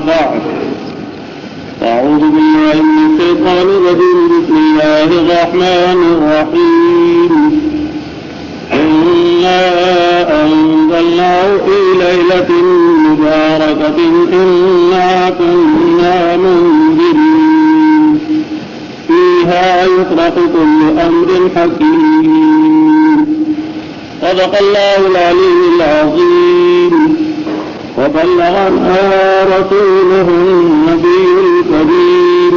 بعد أعوذ بالله من الشيطان الرجيم بسم الله الرحمن الرحيم إنا أنزلناه في ليلة مباركة إنا كنا منذرين فيها يفرق كل أمر حكيم صدق الله العلي العظيم وبلغنا رسوله النبي الكريم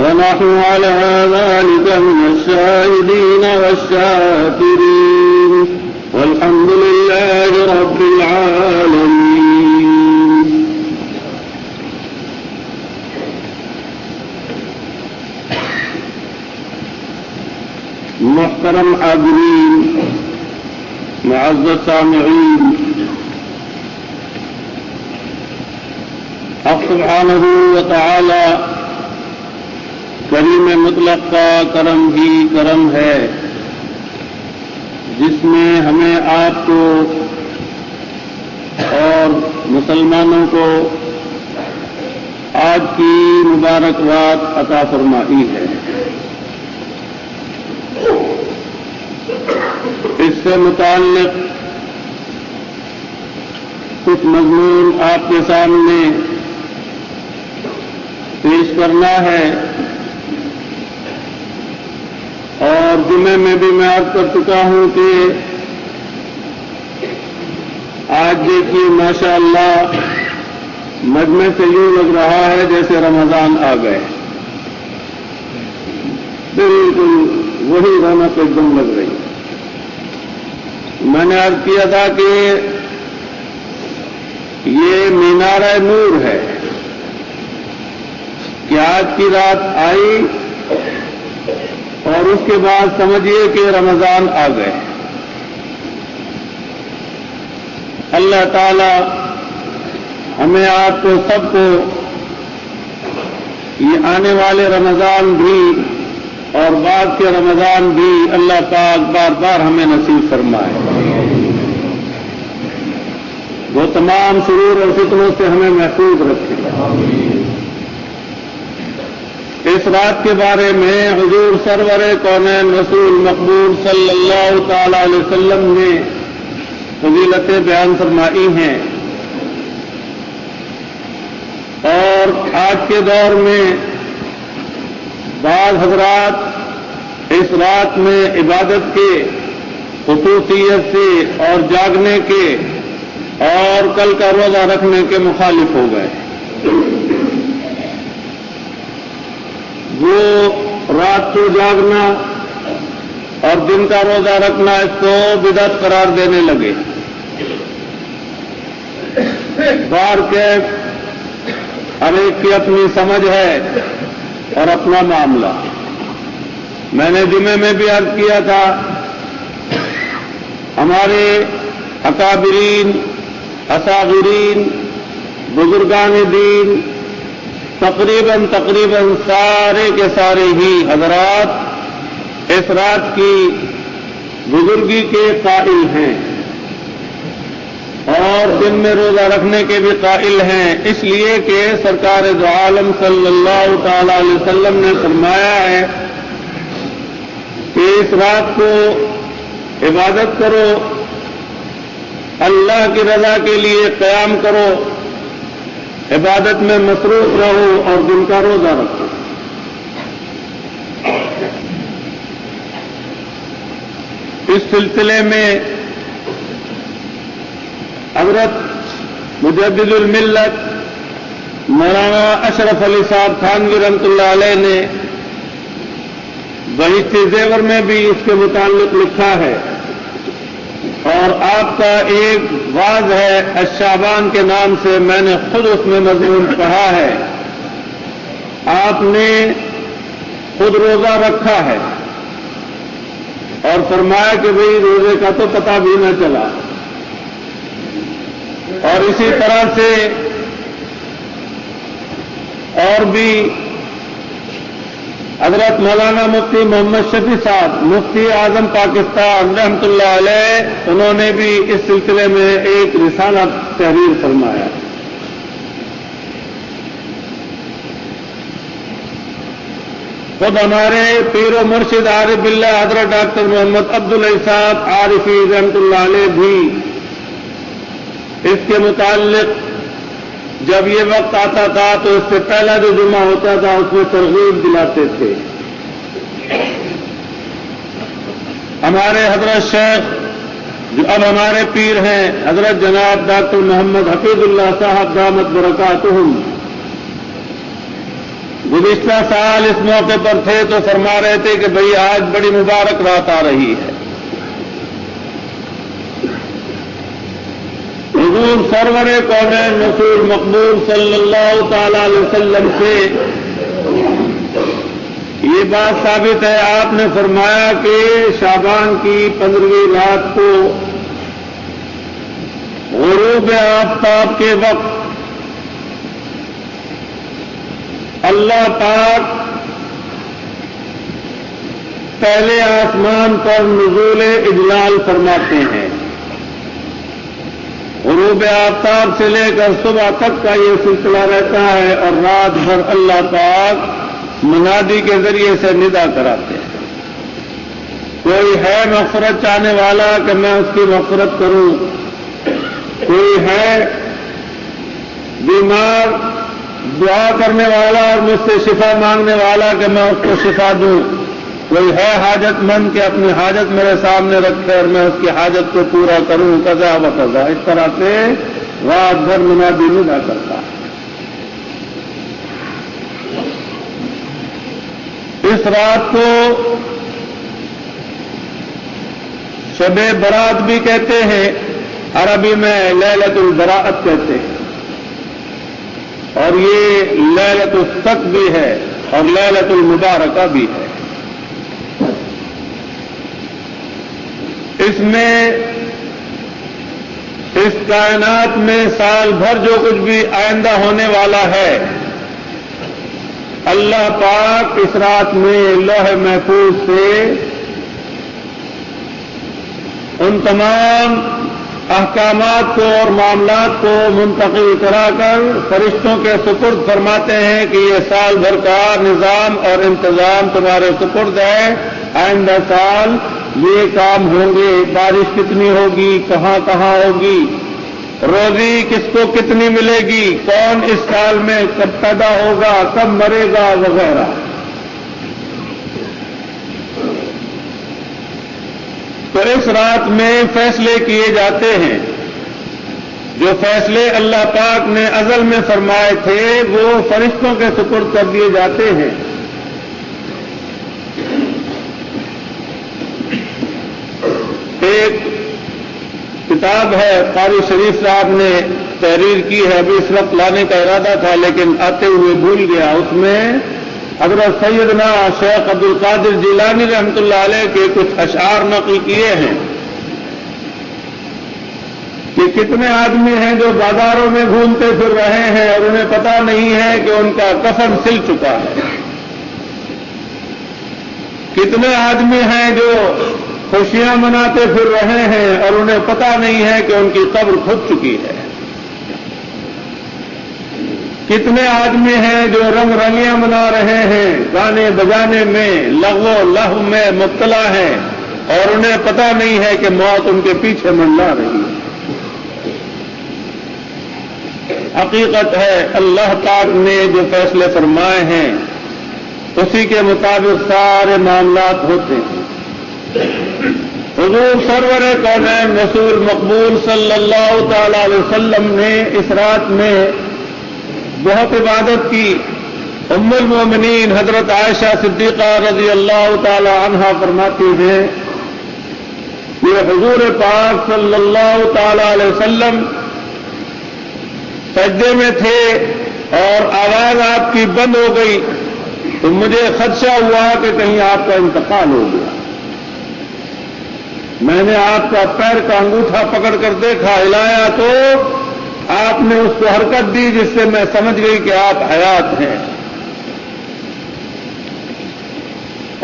ونحن على ذلك من الشاهدين والشاكرين والحمد لله رب العالمين. محترم حاضرین، معزز سامعین، حق سبحانہ و تعالی کریم مطلق کا کرم ہی کرم ہے جس میں ہمیں آپ کو اور مسلمانوں کو آج کی مبارکباد عطا فرمائی ہے۔ اس سے متعلق کچھ مضمون آپ کے سامنے پیش کرنا ہے، اور جمعے میں بھی میں عرض کر چکا ہوں کہ آج دیکھیے ماشاءاللہ مجمع سے یوں لگ رہا ہے جیسے رمضان آ گئے، بالکل وہی رونق ایک دم لگ رہی ہے۔ میں نے عرض کیا تھا کہ یہ مینارہ نور ہے کہ آج کی رات آئی اور اس کے بعد سمجھیے کہ رمضان آ گئے۔ اللہ تعالی ہمیں آپ کو سب کو یہ آنے والے رمضان بھی اور بعد کے رمضان بھی اللہ پاک بار بار ہمیں نصیب فرمائے، وہ تمام شرور اور فتنوں سے ہمیں محفوظ رکھے۔ اس رات کے بارے میں حضور سرور کونین رسول مقبول صلی اللہ تعالی علیہ وسلم نے فضیلتیں بیان فرمائی ہیں، اور آج کے دور میں بعض حضرات اس رات میں عبادت کے خصوصیت سے اور جاگنے کے اور کل کا روزہ رکھنے کے مخالف ہو گئے۔ وہ رات کو جاگنا اور دن کا روزہ رکھنا اس کو بدعت قرار دینے لگے۔ بار کے ہر ایک کی اپنی سمجھ ہے اور اپنا معاملہ۔ میں نے جمعے میں بھی عرض کیا تھا، ہمارے اکابرین، اصاغرین، بزرگان دین تقریباً سارے کے سارے ہی حضرات اس رات کی بزرگی کے قائل ہیں اور دن میں روزہ رکھنے کے بھی قائل ہیں، اس لیے کہ سرکار دو عالم صلی اللہ تعالی علیہ وسلم نے فرمایا ہے کہ اس رات کو عبادت کرو، اللہ کی رضا کے لیے قیام کرو، عبادت میں مصروف رہو اور دن کا روزہ رکھو۔ اس سلسلے میں حضرت مجدد الملت مولانا اشرف علی صاحب تھانوی رحمۃ اللہ علیہ نے بہشت زیور میں بھی اس کے متعلق لکھا ہے، اور آپ کا ایک واعظ ہے الشعبان کے نام سے، میں نے خود اس میں مضمون پڑھا ہے۔ آپ نے خود روزہ رکھا ہے اور فرمایا کہ بھئی روزے کا تو پتہ بھی نہ چلا، اور اسی طرح سے اور بھی حضرت مولانا مفتی محمد شفیع صاحب مفتی اعظم پاکستان رحمۃ اللہ علیہ، انہوں نے بھی اس سلسلے میں ایک رسالہ تحریر فرمایا۔ خود ہمارے پیر و مرشد عارف باللہ حضرت ڈاکٹر محمد عبدالعزیز صاحب عارفی رحمۃ اللہ علیہ بھی اس کے متعلق جب یہ وقت آتا تھا تو اس سے پہلا جو جمعہ ہوتا تھا اس میں ترغیب دلاتے تھے. ہمارے حضرت شیخ جو اب ہمارے پیر ہیں حضرت جناب ڈاکٹر محمد حفیظ اللہ صاحب دامت برکاتہم گزشتہ سال اس موقع پر تھے تو فرما رہے تھے کہ بھئی آج بڑی مبارک رات آ رہی ہے. حضور سرور کونین رسول مقبول صلی اللہ تعالی علیہ وسلم سے یہ بات ثابت ہے. آپ نے فرمایا کہ شعبان کی 15ویں رات کو غروب آفتاب کے وقت اللہ پاک پہلے آسمان پر نزول اجلال فرماتے ہیں. غروب آفتاب سے لے کر صبح تک کا یہ سلسلہ رہتا ہے اور رات بھر اللہ پاک منادی کے ذریعے سے ندا کراتے ہیں. کوئی ہے مغفرت چاہنے والا کہ میں اس کی مغفرت کروں, کوئی ہے بیمار دعا کرنے والا اور مجھ سے شفا مانگنے والا کہ میں اس کو شفا دوں, کوئی ہے حاجت مند کہ اپنی حاجت میرے سامنے رکھے اور میں اس کی حاجت کو پورا کروں, قضا و قضا. اس طرح سے رات بھر منادی ندا کرتا ہے. اس رات کو شب برات بھی کہتے ہیں, عربی میں لیلۃ البراءت کہتے ہیں, اور یہ لیلۃ الصق بھی ہے اور لیلۃ المبارکہ بھی ہے. اس میں اس کائنات میں سال بھر جو کچھ بھی آئندہ ہونے والا ہے اللہ پاک اس رات میں لوح محفوظ سے ان تمام احکامات کو اور معاملات کو منتقل کرا کر فرشتوں کے سپرد فرماتے ہیں کہ یہ سال بھر کا نظام اور انتظام تمہارے سپرد ہے. آئندہ سال یہ کام ہوں گے, بارش کتنی ہوگی, کہاں کہاں ہوگی, روزی کس کو کتنی ملے گی, کون اس سال میں کب پیدا ہوگا, کب مرے گا وغیرہ. تو اس رات میں فیصلے کیے جاتے ہیں. جو فیصلے اللہ پاک نے ازل میں فرمائے تھے وہ فرشتوں کے سپرد کر دیے جاتے ہیں. ایک کتاب ہے قاری شریف صاحب نے تحریر کی ہے, ابھی اس وقت لانے کا ارادہ تھا لیکن آتے ہوئے بھول گیا. اس میں حضرت سیدنا شیخ عبد القادر جیلانی رحمۃ اللہ علیہ کے کچھ اشعار نقل کیے ہیں کہ کتنے آدمی ہیں جو بازاروں میں گھومتے پھر رہے ہیں اور انہیں پتہ نہیں ہے کہ ان کا کفن سل چکا ہے. کتنے آدمی ہیں جو خوشیاں مناتے پھر رہے ہیں اور انہیں پتہ نہیں ہے کہ ان کی قبر کھد چکی ہے. کتنے آدمی ہیں جو رنگ رنگیاں منا رہے ہیں, گانے بجانے میں لغو و لہو میں مبتلا ہیں اور انہیں پتہ نہیں ہے کہ موت ان کے پیچھے منڈلا رہی ہے. حقیقت ہے اللہ پاک نے جو فیصلے فرمائے ہیں اسی کے مطابق سارے معاملات ہوتے ہیں. حضور سرور کونین رسول مقبول صلی اللہ تعالی علیہ وسلم نے اس رات میں بہت عبادت کی. ام المومنین حضرت عائشہ صدیقہ رضی اللہ تعالی عنہا فرماتی ہیں کہ حضور پاک صلی اللہ تعالی علیہ وسلم سجدے میں تھے اور آواز آپ کی بند ہو گئی تو مجھے خدشہ ہوا کہ کہیں آپ کا انتقال ہو گیا. میں نے آپ کا پیر کا انگوٹھا پکڑ کر دیکھا, ہلایا تو آپ نے اس کو حرکت دی جس سے میں سمجھ گئی کہ آپ حیات ہیں.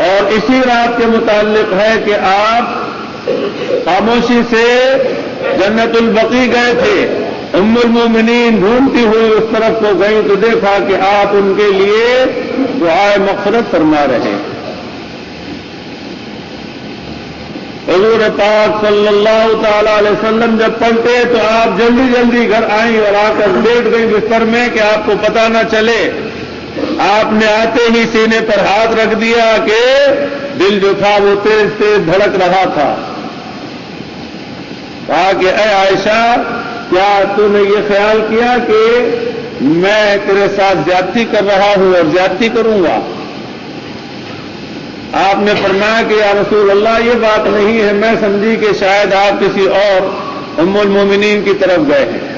اور اسی رات کے متعلق ہے کہ آپ خاموشی سے جنت البقیع گئے تھے ام المومنین ڈھونڈتی ہوئی اس طرف کو گئی تو دیکھا کہ آپ ان کے لیے دعائے مغفرت فرما رہے ہیں۔ حضور پاک صلی اللہ تعالی علیہ وسلم جب پلٹے تو آپ جلدی جلدی گھر آئیں اور آ کر لیٹ گئی بستر میں کہ آپ کو پتہ نہ چلے۔ آپ نے آتے ہی سینے پر ہاتھ رکھ دیا کہ دل جو تھا وہ تیز تیز دھڑک رہا تھا۔ کہا کہ اے عائشہ، کیا تو نے یہ خیال کیا کہ میں تیرے ساتھ زیادتی کر رہا ہوں اور زیادتی کروں گا؟ آپ نے فرمایا کہ یا رسول اللہ یہ بات نہیں ہے، میں سمجھی کہ شاید آپ کسی اور ام المومنین کی طرف گئے ہیں۔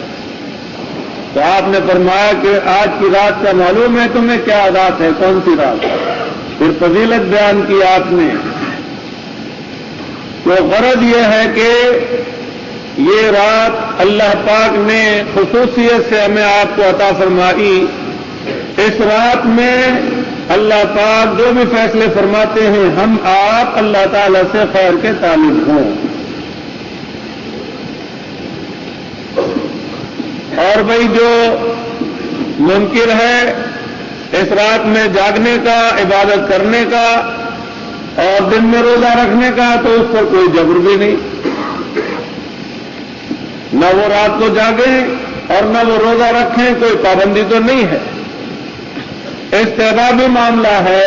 تو آپ نے فرمایا کہ آج کی رات کا معلوم ہے تمہیں کیا رات ہے، کون سی رات؟ پھر فضیلت بیان کی آپ نے۔ تو غرض یہ ہے کہ یہ رات اللہ پاک نے خصوصیت سے ہمیں آپ کو عطا فرمائی۔ اس رات میں اللہ پاک جو بھی فیصلے فرماتے ہیں ہم آپ اللہ تعالی سے خیر کے طالب ہوں۔ اور بھائی جو منکر ہے اس رات میں جاگنے کا، عبادت کرنے کا اور دن میں روزہ رکھنے کا، تو اس پر کوئی جبر بھی نہیں، نہ وہ رات کو جاگیں اور نہ وہ روزہ رکھیں، کوئی پابندی تو نہیں ہے، استحبابی معاملہ ہے۔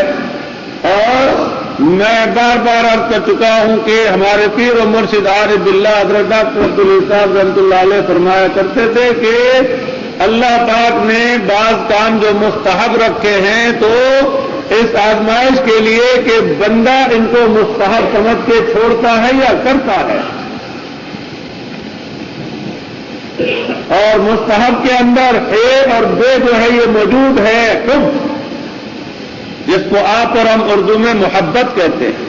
اور میں بار بار عرض کر چکا ہوں کہ ہمارے پیر و مرشد عارف باللہ حضرت ڈاکٹر عبدالعزیز صاحب رحمۃ اللہ علیہ فرمایا کرتے تھے کہ اللہ پاک نے بعض کام جو مستحب رکھے ہیں تو اس آزمائش کے لیے کہ بندہ ان کو مستحب سمجھ کے چھوڑتا ہے یا کرتا ہے۔ اور مستحب کے اندر اے اور بے جو ہے یہ موجود ہے، حب، جس کو آپ اور ہم اردو میں محبت کہتے ہیں،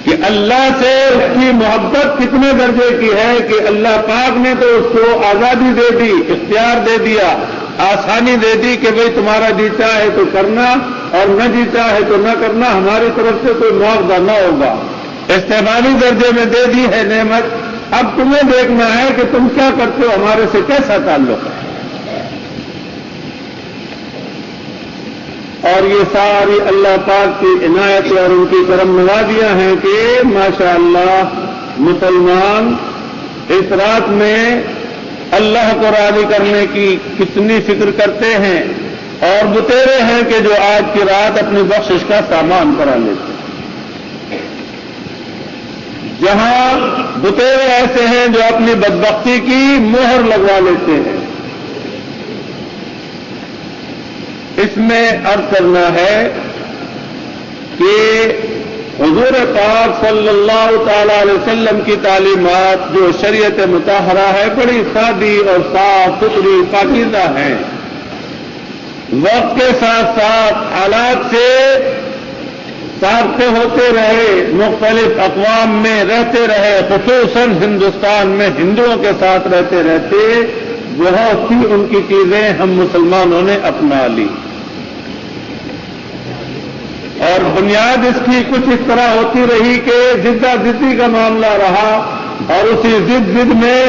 کہ اللہ سے اس کی محبت کتنے درجے کی ہے کہ اللہ پاک نے تو اس کو آزادی دے دی، اختیار دے دیا، آسانی دے دی کہ بھئی تمہارا جی چاہے تو کرنا اور نہ جی چاہے تو نہ کرنا، ہماری طرف سے کوئی معاوضہ نہ ہوگا، استحبابی درجے میں دے دی ہے نعمت۔ اب تمہیں دیکھنا ہے کہ تم کیا کرتے ہو، ہمارے سے کیسا تعلق ہے۔ اور یہ ساری اللہ پاک کی عنایت اور ان کی کرم نوازیاں ہیں کہ ماشاءاللہ مسلمان اس رات میں اللہ کو راضی کرنے کی کتنی فکر کرتے ہیں اور بتیرے ہیں کہ جو آج کی رات اپنی بخشش کا سامان کرا لیتے ہیں۔ جہاں بتیرے ایسے ہیں جو اپنی بدبختی کی مہر لگوا لیتے ہیں۔ اس میں عرض کرنا ہے کہ حضور پاک صلی اللہ تعالی علیہ وسلم کی تعلیمات جو شریعت مطہرہ ہے بڑی سادی اور صاف ستھری پاکیزہ ہیں، وقت کے ساتھ ساتھ حالات سے سابقے ہوتے رہے، مختلف اقوام میں رہتے رہے، خصوصاً ہندوستان میں ہندوؤں کے ساتھ رہتے رہتے بہت سی ان کی چیزیں ہم مسلمانوں نے اپنا لی، اور بنیاد اس کی کچھ اس طرح ہوتی رہی کہ زدہ زدی کا معاملہ رہا، اور اسی زد زد میں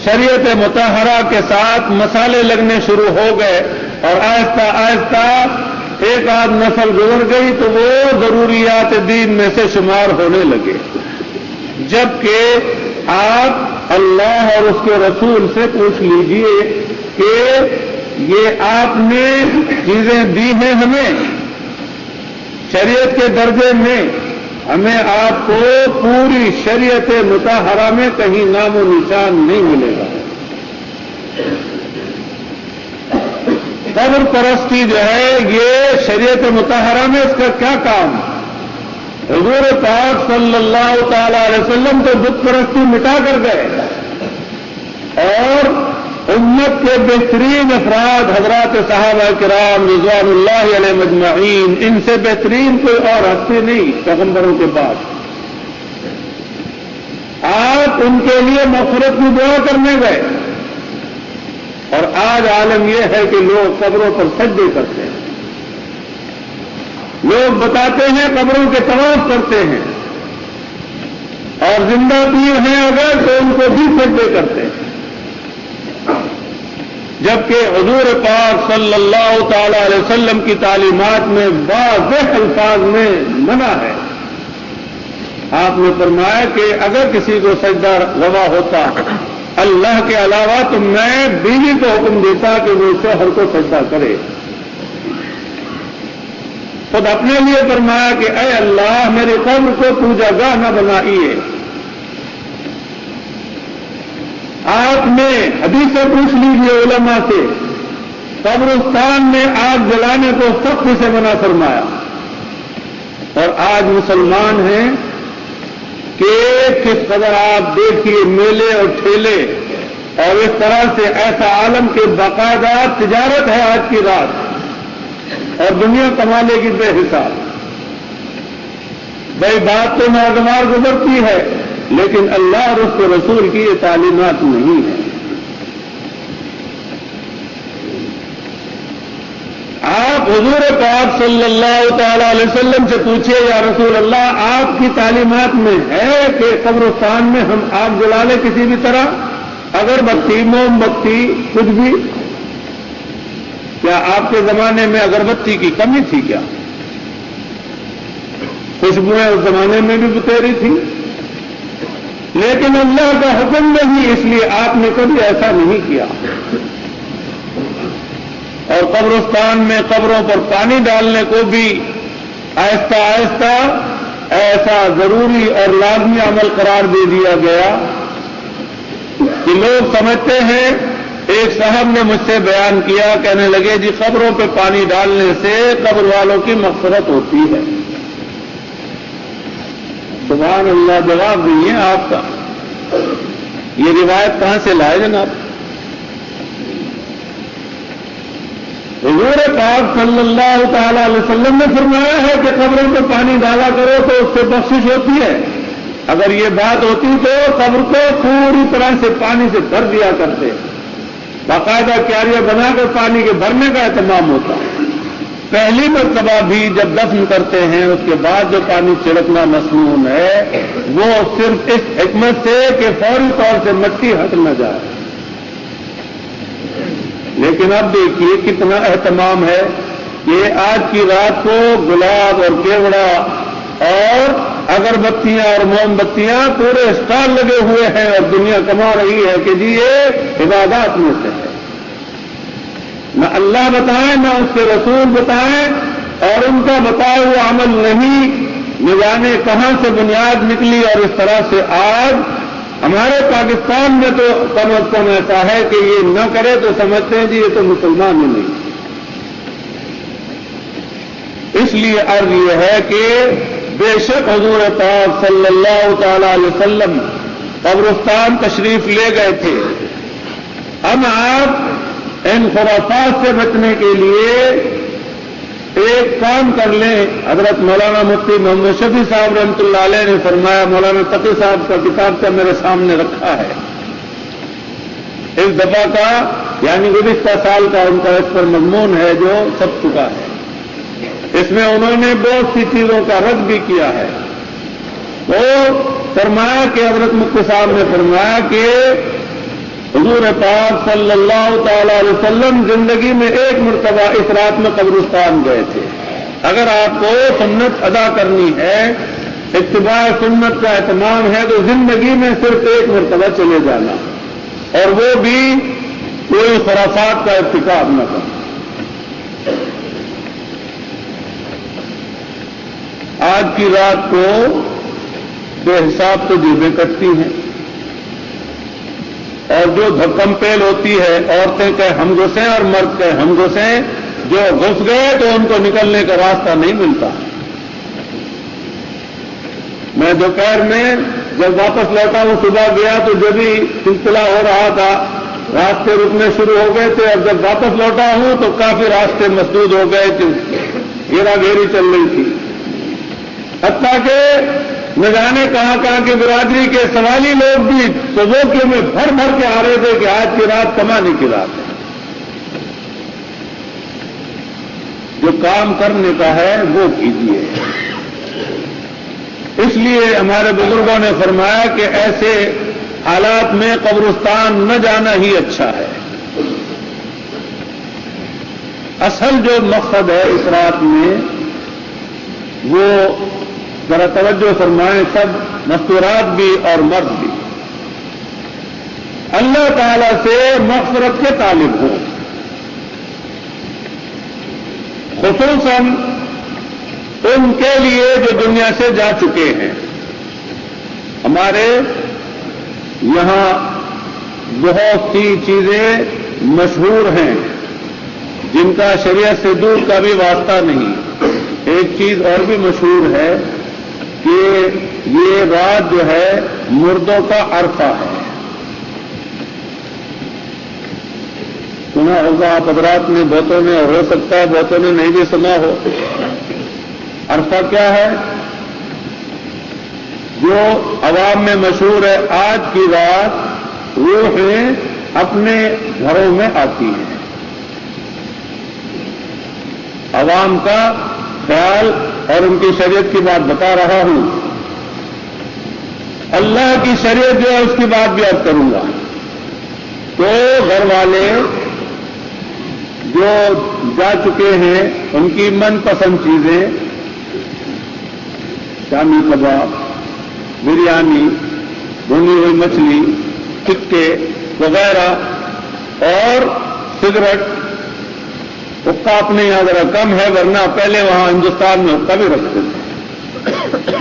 شریعت مطہرہ کے ساتھ مسالے لگنے شروع ہو گئے، اور آہستہ آہستہ ایک آدھ نسل گزر گئی تو وہ ضروریات دین میں سے شمار ہونے لگے، جبکہ آپ اللہ اور اس کے رسول سے پوچھ لیجئے کہ یہ آپ نے چیزیں دی ہیں ہمیں شریعت کے درجے میں، ہمیں آپ کو پوری شریعت مطہرہ میں کہیں نام و نشان نہیں ملے گا۔ قبر پرستی جو ہے یہ شریعت مطہرہ میں اس کا کیا کام؟ حضور پاک صلی اللہ تعالی علیہ وسلم تو بت پرستی مٹا کر گئے، اور امت کے بہترین افراد حضرات صحابہ کرام رضوان اللہ علیہ مجمعین، ان سے بہترین کوئی اور ہستی نہیں پیغمبروں کے بعد۔ آپ ان کے لیے مغفرت کی دعا کرنے گئے، اور آج عالم یہ ہے کہ لوگ قبروں پر سجدے کرتے ہیں، لوگ بتاتے ہیں قبروں کے طواف کرتے ہیں، اور زندہ پیر ہیں اگر تو ان کو بھی سجدے کرتے ہیں۔ جبکہ حضور پاک صلی اللہ تعالی علیہ وسلم کی تعلیمات میں واضح الفاظ میں منع ہے۔ آپ نے فرمایا کہ اگر کسی کو سجدہ روا ہوتا اللہ کے علاوہ تو میں بیوی کو حکم دیتا کہ وہ شوہر کو سجدہ کرے۔ خود اپنے لیے فرمایا کہ اے اللہ میرے قبر کو پوجا گاہ نہ بنائیے۔ آپ نے حدیثیں پوچھ لیجیے علماء سے، قبرستان میں آگ جلانے کو سختی سے منع فرمایا، اور آج مسلمان ہیں کہ کس قدر آپ دیکھیے میلے اور ٹھیلے اور اس طرح سے ایسا عالم کے باقاعدہ تجارت ہے آج کی رات، اور دنیا کمانے کی بے حساب۔ بھائی بات تو ناگوار گزرتی ہے، لیکن اللہ اور اس کے رسول کی یہ تعلیمات نہیں ہے۔ آپ حضور پاک صلی اللہ تعالی علیہ وسلم سے پوچھئے یا رسول اللہ آپ کی تعلیمات میں ہے کہ قبرستان میں ہم آگ جلا لیں کسی بھی طرح، اگربتی موم بتی کچھ بھی؟ کیا آپ کے زمانے میں اگربتی کی کمی تھی کیا؟ خوشبوئیں اس زمانے میں بھی بتیری تھی، لیکن اللہ کا حکم نہیں، اس لیے آپ نے کبھی ایسا نہیں کیا۔ اور قبرستان میں قبروں پر پانی ڈالنے کو بھی آہستہ آہستہ ایسا ضروری اور لازمی عمل قرار دے دیا گیا کہ لوگ سمجھتے ہیں۔ ایک صاحب نے مجھ سے بیان کیا، کہنے لگے جی قبروں پہ پانی ڈالنے سے قبر والوں کی مغفرت ہوتی ہے۔ سبحان اللہ، جواب نہیں ہے آپ کا۔ یہ روایت کہاں سے لائے جناب؟ حضور پاک صلی اللہ تعالی علیہ وسلم نے فرمایا ہے کہ قبروں پہ پانی ڈالا کرو تو اس سے بخشش ہوتی ہے۔ اگر یہ بات ہوتی تو قبر کو پوری طرح سے پانی سے بھر دیا کرتے، باقاعدہ کیاریاں بنا کر پانی کے بھرنے کا اہتمام ہوتا۔ پہلی مرتبہ بھی جب دفن کرتے ہیں اس کے بعد جو پانی چھڑکنا مسنون ہے وہ صرف اس حکمت سے کہ فوری طور سے مٹی ہٹ نہ جائے۔ لیکن اب دیکھیے کتنا اہتمام ہے کہ آج کی رات کو گلاب اور کیوڑا اور اگربتیاں اور موم بتیاں پورے اسٹال لگے ہوئے ہیں، اور دنیا کما رہی ہے کہ جی یہ عبادات میں سے ہے۔ نہ اللہ بتائیں نہ اس کے رسول بتائیں، اور ان کا بتایا ہوا عمل نہیں، نہ جانے کہاں سے بنیاد نکلی، اور اس طرح سے آج ہمارے پاکستان میں تو کم از کم ایسا ہے کہ یہ نہ کرے تو سمجھتے ہیں جی یہ تو مسلمان ہی نہیں۔ اس لیے عرض یہ ہے کہ بے شک حضور پاک صلی اللہ تعالی علیہ وسلم قبرستان تشریف لے گئے تھے۔ ہم آپ ان خرافات سے بچنے کے لیے ایک کام کر لیں۔ حضرت مولانا مفتی محمد شفیع صاحب رحمۃ اللہ علیہ نے فرمایا، مولانا تقی صاحب کا کتاب کا میرے سامنے رکھا ہے، اس دفعہ کا یعنی گزشتہ سال کا ان کا اس پر مضمون ہے جو چھپ چکا ہے۔ اس میں انہوں نے بہت سی چیزوں کا رد بھی کیا ہے۔ وہ فرمایا کہ حضرت مفتی صاحب نے فرمایا کہ حضور پاک صلی اللہ تعالی علیہ وسلم زندگی میں ایک مرتبہ اس رات میں قبرستان گئے تھے۔ اگر آپ کو سنت ادا کرنی ہے، اتباع سنت کا اہتمام ہے، تو زندگی میں صرف ایک مرتبہ چلے جانا، اور وہ بھی کوئی خرافات کا ارتکاب نہ کرنا۔ آج کی رات کو بے حساب تو جیبیں کٹتی ہیں، اور جو دھکم پیل ہوتی ہے، عورتیں کہ ہم گھسیں اور مرد کہ ہم گھسیں، جو گھس گئے تو ان کو نکلنے کا راستہ نہیں ملتا۔ میں دوپہر میں جب واپس لوٹا ہوں، صبح گیا تو جب بھی سلسلہ ہو رہا تھا راستے رکنے شروع ہو گئے تھے، اور جب واپس لوٹا ہوں تو کافی راستے مسدود ہو گئے تھے، گھیرا گھیری چل رہی تھی، حتیٰ کہ نہ جانے کہاں کہاں کے برادری کے سوالی لوگ بھی سبوکیوں میں بھر بھر کے آ رہے تھے کہ آج کی رات کمانے کی رات ہے۔ جو کام کرنے کا ہے وہ کیجیے۔ اس لیے ہمارے بزرگوں نے فرمایا کہ ایسے حالات میں قبرستان نہ جانا ہی اچھا ہے۔ اصل جو مقصد ہے اس رات میں وہ ذرا توجہ فرمائیں، سب مستورات بھی اور مرد بھی اللہ تعالی سے مغفرت کے طالب ہوں، خصوصاً ان کے لیے جو دنیا سے جا چکے ہیں۔ ہمارے یہاں بہت سی چیزیں مشہور ہیں جن کا شریعت سے دور کا بھی واسطہ نہیں۔ ایک چیز اور بھی مشہور ہے کہ یہ رات جو ہے مردوں کا عرفہ ہے۔ سنا ہوگا آپ حضرات نے، بہتوں نے، اور ہو سکتا ہے بہتوں نے نہیں بھی سنا ہو۔ عرفہ کیا ہے؟ جو عوام میں مشہور ہے، آج کی رات روحیں اپنے گھروں میں آتی ہیں۔ عوام کا خیال اور ان کی شریعت کی بات بتا رہا ہوں، اللہ کی شریعت جو ہے اس کی بات بھی اب کروں گا۔ تو گھر والے جو جا چکے ہیں ان کی من پسند چیزیں، شامی کباب، بریانی، بھونی ہوئی مچھلی، ٹکے وغیرہ اور سگریٹ، حقہ اپنے یہاں ذرا کم ہے، ورنہ پہلے وہاں ہندوستان میں حقہ بھی رکھتے تھے۔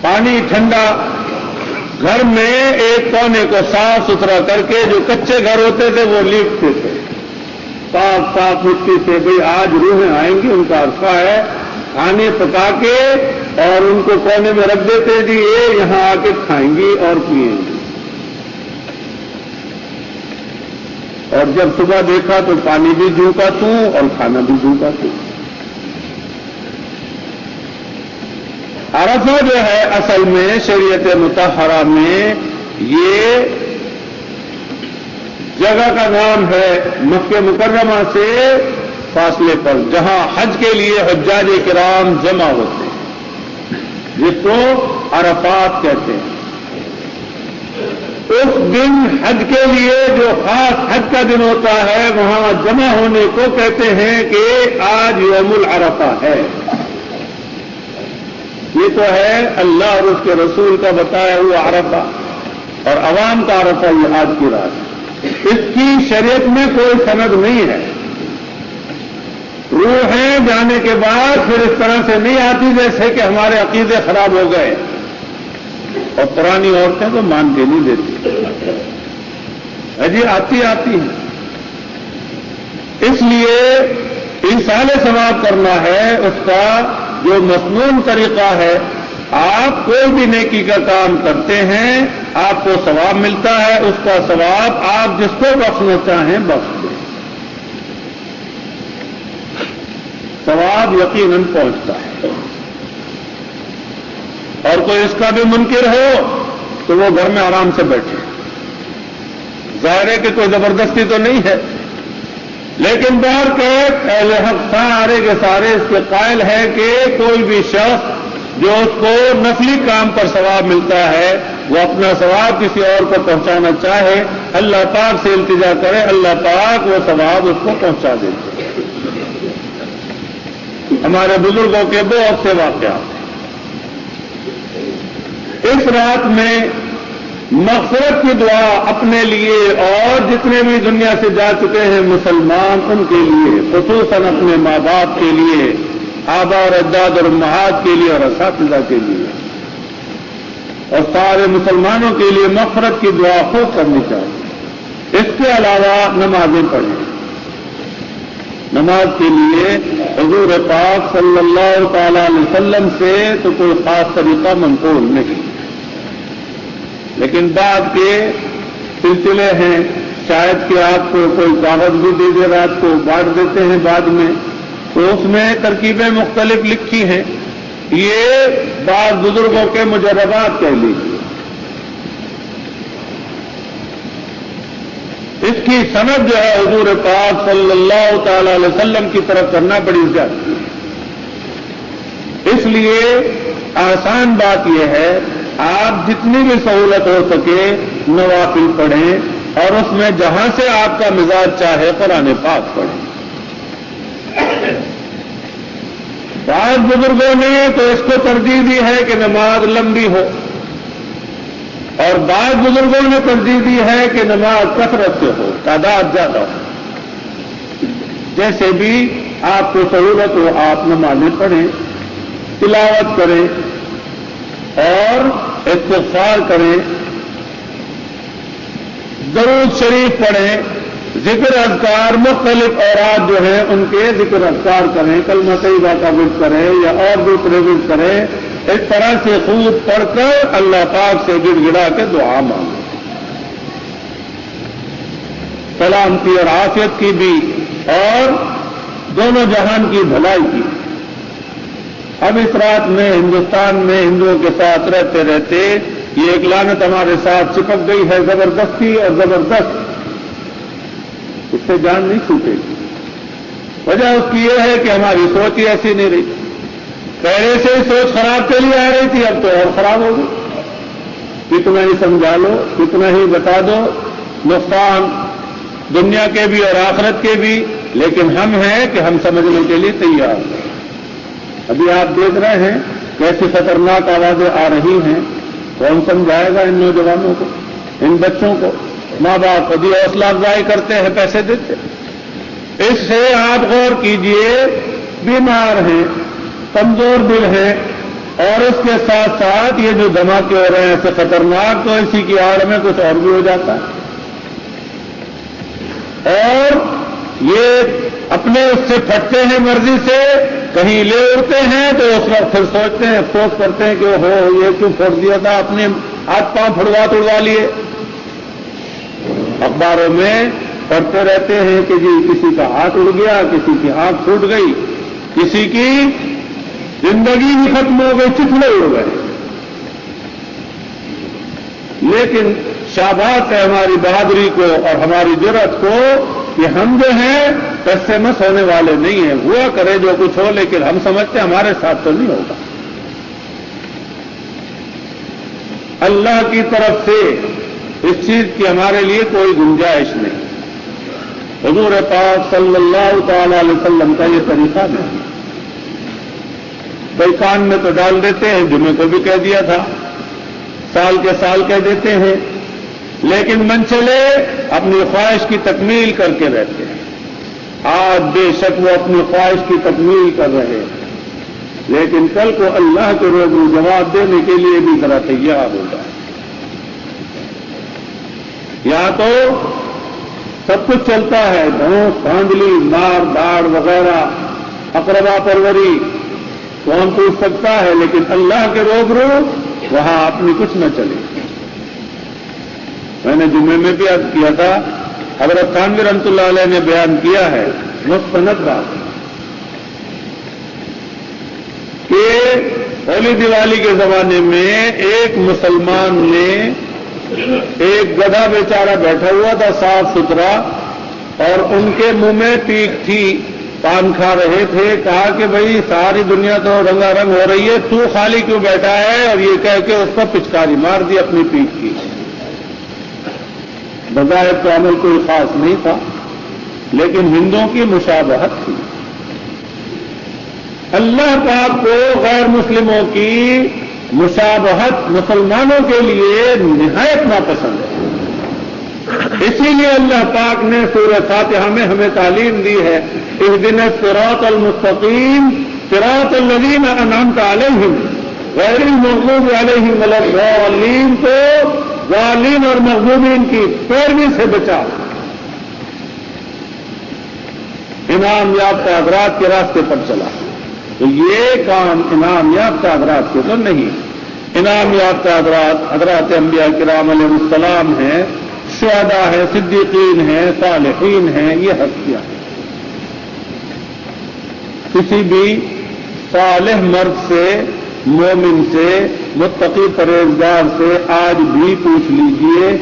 پانی ٹھنڈا، گھر میں ایک کونے کو صاف ستھرا کر کے جو کچے گھر ہوتے تھے وہ لیپتے تھے صاف صاف مٹی سے، بھئی آج روحیں آئیں گی، ان کا عرفہ ہے، کھانے پکا کے اور ان کو کونے میں رکھ دیتے جی یہ یہاں آ کے کھائیں گی اور پئیں گی۔ اور جب صبح دیکھا تو پانی بھی جھونکا توں اور کھانا بھی جھونکا توں۔ عرفہ جو ہے اصل میں شریعت مطہرہ میں یہ جگہ کا نام ہے مکہ مکرمہ سے فاصلے پر، جہاں حج کے لیے حجاج کرام جمع ہوتے ہیں، جس کو عرفات کہتے ہیں۔ اس دن حج کے لیے جو خاص حج کا دن ہوتا ہے وہاں جمع ہونے کو کہتے ہیں کہ آج یوم العرفہ ہے۔ یہ تو ہے اللہ اور اس کے رسول کا بتایا ہوا عرفہ، اور عوام کا عرفہ یہ آج کی رات ہے۔ اس کی شریعت میں کوئی سند نہیں ہے۔ روحیں جانے کے بعد پھر اس طرح سے نہیں آتی جیسے کہ ہمارے عقیدے خراب ہو گئے، اور پرانی عورتیں تو مان کے نہیں دیتی، آتی ہیں۔ اس لیے ایصال ثواب کرنا ہے، اس کا جو مسنون طریقہ ہے، آپ کوئی بھی نیکی کا کام کرتے ہیں آپ کو ثواب ملتا ہے، اس کا ثواب آپ جس کو بخشنا چاہیں بخش دیں، ثواب یقیناً پہنچتا ہے۔ اور کوئی اس کا بھی منکر ہو تو وہ گھر میں آرام سے بیٹھے، ظاہر ہے کہ کوئی زبردستی تو نہیں ہے، لیکن باہر کے اہل حق سارے کے سارے اس کے قائل ہے کہ کوئی بھی شخص جو اس کو نفلی کام پر ثواب ملتا ہے وہ اپنا ثواب کسی اور کو پہنچانا چاہے، اللہ پاک سے التجا کرے، اللہ پاک وہ ثواب اس کو پہنچا دیتے۔ ہمارے بزرگوں کے بہت سے واقعات ہیں۔ اس رات میں مغفرت کی دعا اپنے لیے اور جتنے بھی دنیا سے جا چکے ہیں مسلمان ان کے لیے، خصوصاً اپنے ماں باپ کے لیے، آبا اور اجداد اور امہات کے لیے اور اساتذہ کے لیے، اور سارے مسلمانوں کے لیے مغفرت کی دعا خوب کرنی چاہیے۔ اس کے علاوہ نمازیں پڑھیں۔ نماز کے لیے حضور پاک صلی اللہ تعالی علیہ وسلم سے تو کوئی خاص طریقہ منقول نہیں، لیکن بعد کے سلسلے ہیں، شاید کہ آپ کو کوئی کاغذ بھی دے دے، رات کو بانٹ دیتے ہیں بعد میں، تو اس میں ترکیبیں مختلف لکھی ہیں، یہ بعض بزرگوں کے مجربات کہہ لیجیے۔ اس کی سند جو ہے حضور پاک صلی اللہ تعالی علیہ وسلم کی طرف کرنا بڑی زیادتی ہے۔ اس لیے آسان بات یہ ہے آپ جتنی بھی سہولت ہو سکے نوافل پڑھیں، اور اس میں جہاں سے آپ کا مزاج چاہے قرآن پاک پڑھیں۔ بعض بزرگوں نے تو اس کو ترجیح دی ہے کہ نماز لمبی ہو، اور بعض بزرگوں نے ترجیح دی ہے کہ نماز کثرت سے ہو، تعداد زیادہ ہو۔ جیسے بھی آپ کو سہولت ہو آپ نمازیں پڑھیں، تلاوت کریں اور استغفار کریں، درود شریف پڑھیں، ذکر اذکار مختلف اوراد جو ہیں ان کے ذکر اذکار کریں، کلمہ طیبہ کا ورد کریں یا اور دوسرے ورد کریں، اس طرح سے خوب پڑھ کر اللہ پاک سے گڑ گڑا کے دعا مانگیں، سلامتی اور عافیت کی بھی اور دونوں جہان کی بھلائی کی۔ اب اس رات میں ہندوستان میں ہندوؤں کے ساتھ رہتے رہتے یہ ایک لعنت ہمارے ساتھ چپک گئی ہے زبردستی اور زبردست، اس سے جان نہیں چھوٹے گی۔ وجہ اس کی یہ ہے کہ ہماری سوچ ہی ایسی نہیں رہی، پہلے سے ہی سوچ خراب کے لیے آ رہی تھی، اب تو اور خراب ہو گئی۔ کتنا ہی سمجھا لو، کتنا ہی بتا دو، نقصان دنیا کے بھی اور آخرت کے بھی، لیکن ہم ہیں کہ ہم سمجھنے کے لیے تیار ہیں۔ ابھی آپ دیکھ رہے ہیں کیسی خطرناک آوازیں آ رہی ہیں، کون سمجھائے گا ان نوجوانوں کو، ان بچوں کو؟ ماں باپ کبھی حوصلہ افزائی کرتے ہیں، پیسے دیتے۔ اس سے آپ غور کیجئے، بیمار ہیں، کمزور دل ہیں، اور اس کے ساتھ ساتھ یہ جو دھماکے ہو رہے ہیں ایسے خطرناک، تو اسی کی آڑ میں کچھ اور بھی ہو جاتا ہے، اور یہ اپنے اس سے پھٹتے ہیں مرضی سے، کہیں لے اڑتے ہیں تو اس وقت پھر سوچتے ہیں، افسوس کرتے ہیں کہ ہو یہ کیوں پھوڑ دیا تھا، اپنے ہاتھ پاؤں پھڑوا لیے۔ اخباروں میں پڑھتے رہتے ہیں کہ جی کسی کا ہاتھ اڑ گیا، کسی کی آنکھ پھوٹ گئی، کسی کی زندگی بھی ختم ہو گئی، چتھڑے اڑ گئے۔ لیکن شاباش ہے ہماری بہادری کو اور ہماری جرأت کو کہ ہم جو ہیں بس سے مس ہونے والے نہیں ہیں، ہوا کرے جو کچھ ہو، لیکن ہم سمجھتے ہیں ہمارے ساتھ تو نہیں ہوگا۔ اللہ کی طرف سے اس چیز کی ہمارے لیے کوئی گنجائش نہیں۔ حضور پاک صلی اللہ تعالی علیہ وسلم کا یہ طریقہ نہیں۔ کوئی کان میں تو ڈال دیتے ہیں، جمعے کو بھی کہہ دیا تھا، سال کے سال کہہ دیتے ہیں، لیکن منچلے اپنی خواہش کی تکمیل کر کے رہتے ہیں۔ آج بے شک وہ اپنی خواہش کی تکمیل کر رہے ہیں، لیکن کل کو اللہ کے روبرو جواب دینے کے لیے بھی ذرا تیار ہو جائے۔ یا تو سب کچھ چلتا ہے، دھوس دھاندلی مار داڑ وغیرہ اقربا پروری، کون پوچھ سکتا ہے، لیکن اللہ کے روبرو وہاں اپنی کچھ نہ چلے۔ میں نے جمعے میں بھی عرض کیا تھا، حضرت تھانوی رحمۃ اللہ علیہ نے بیان کیا ہے مستند بات کہ ہولی دیوالی کے زمانے میں ایک مسلمان نے ایک گدھا بیچارہ بیٹھا ہوا تھا صاف ستھرا، اور ان کے منہ میں پیک تھی، پان کھا رہے تھے، کہا کہ بھئی ساری دنیا تو رنگا رنگ ہو رہی ہے، تو خالی کیوں بیٹھا ہے؟ اور یہ کہہ کے اس پر پچکاری مار دی اپنی پیک کی۔ بظاہر تو عمل کوئی خاص نہیں تھا، لیکن ہندوؤں کی مشابہت تھی۔ اللہ پاک کو غیر مسلموں کی مشابہت مسلمانوں کے لیے نہایت ناپسند ہے۔ اسی لیے اللہ پاک نے سورہ فاتحہ میں ہمیں تعلیم دی ہے، اہدنا الصراط المستقیم صراط الذین انعمت علیہم غیر المغضوب علیہم ولا الضالین، تو ضالین اور مغضوبین کی پیروی سے بچا، انعام یافتہ حضرات کے راستے پر چلا۔ تو یہ کام انعام یافتہ حضرات کے تو نہیں، انعام یافتہ حضرات انبیاء کرام علیہ السلام ہیں، شہداء ہیں، صدیقین ہیں، صالحین ہیں، یہ ہستیاں ہیں۔ کسی بھی صالح مرد سے، مومن سے، متقی پرہیزگار سے آج بھی پوچھ لیجئے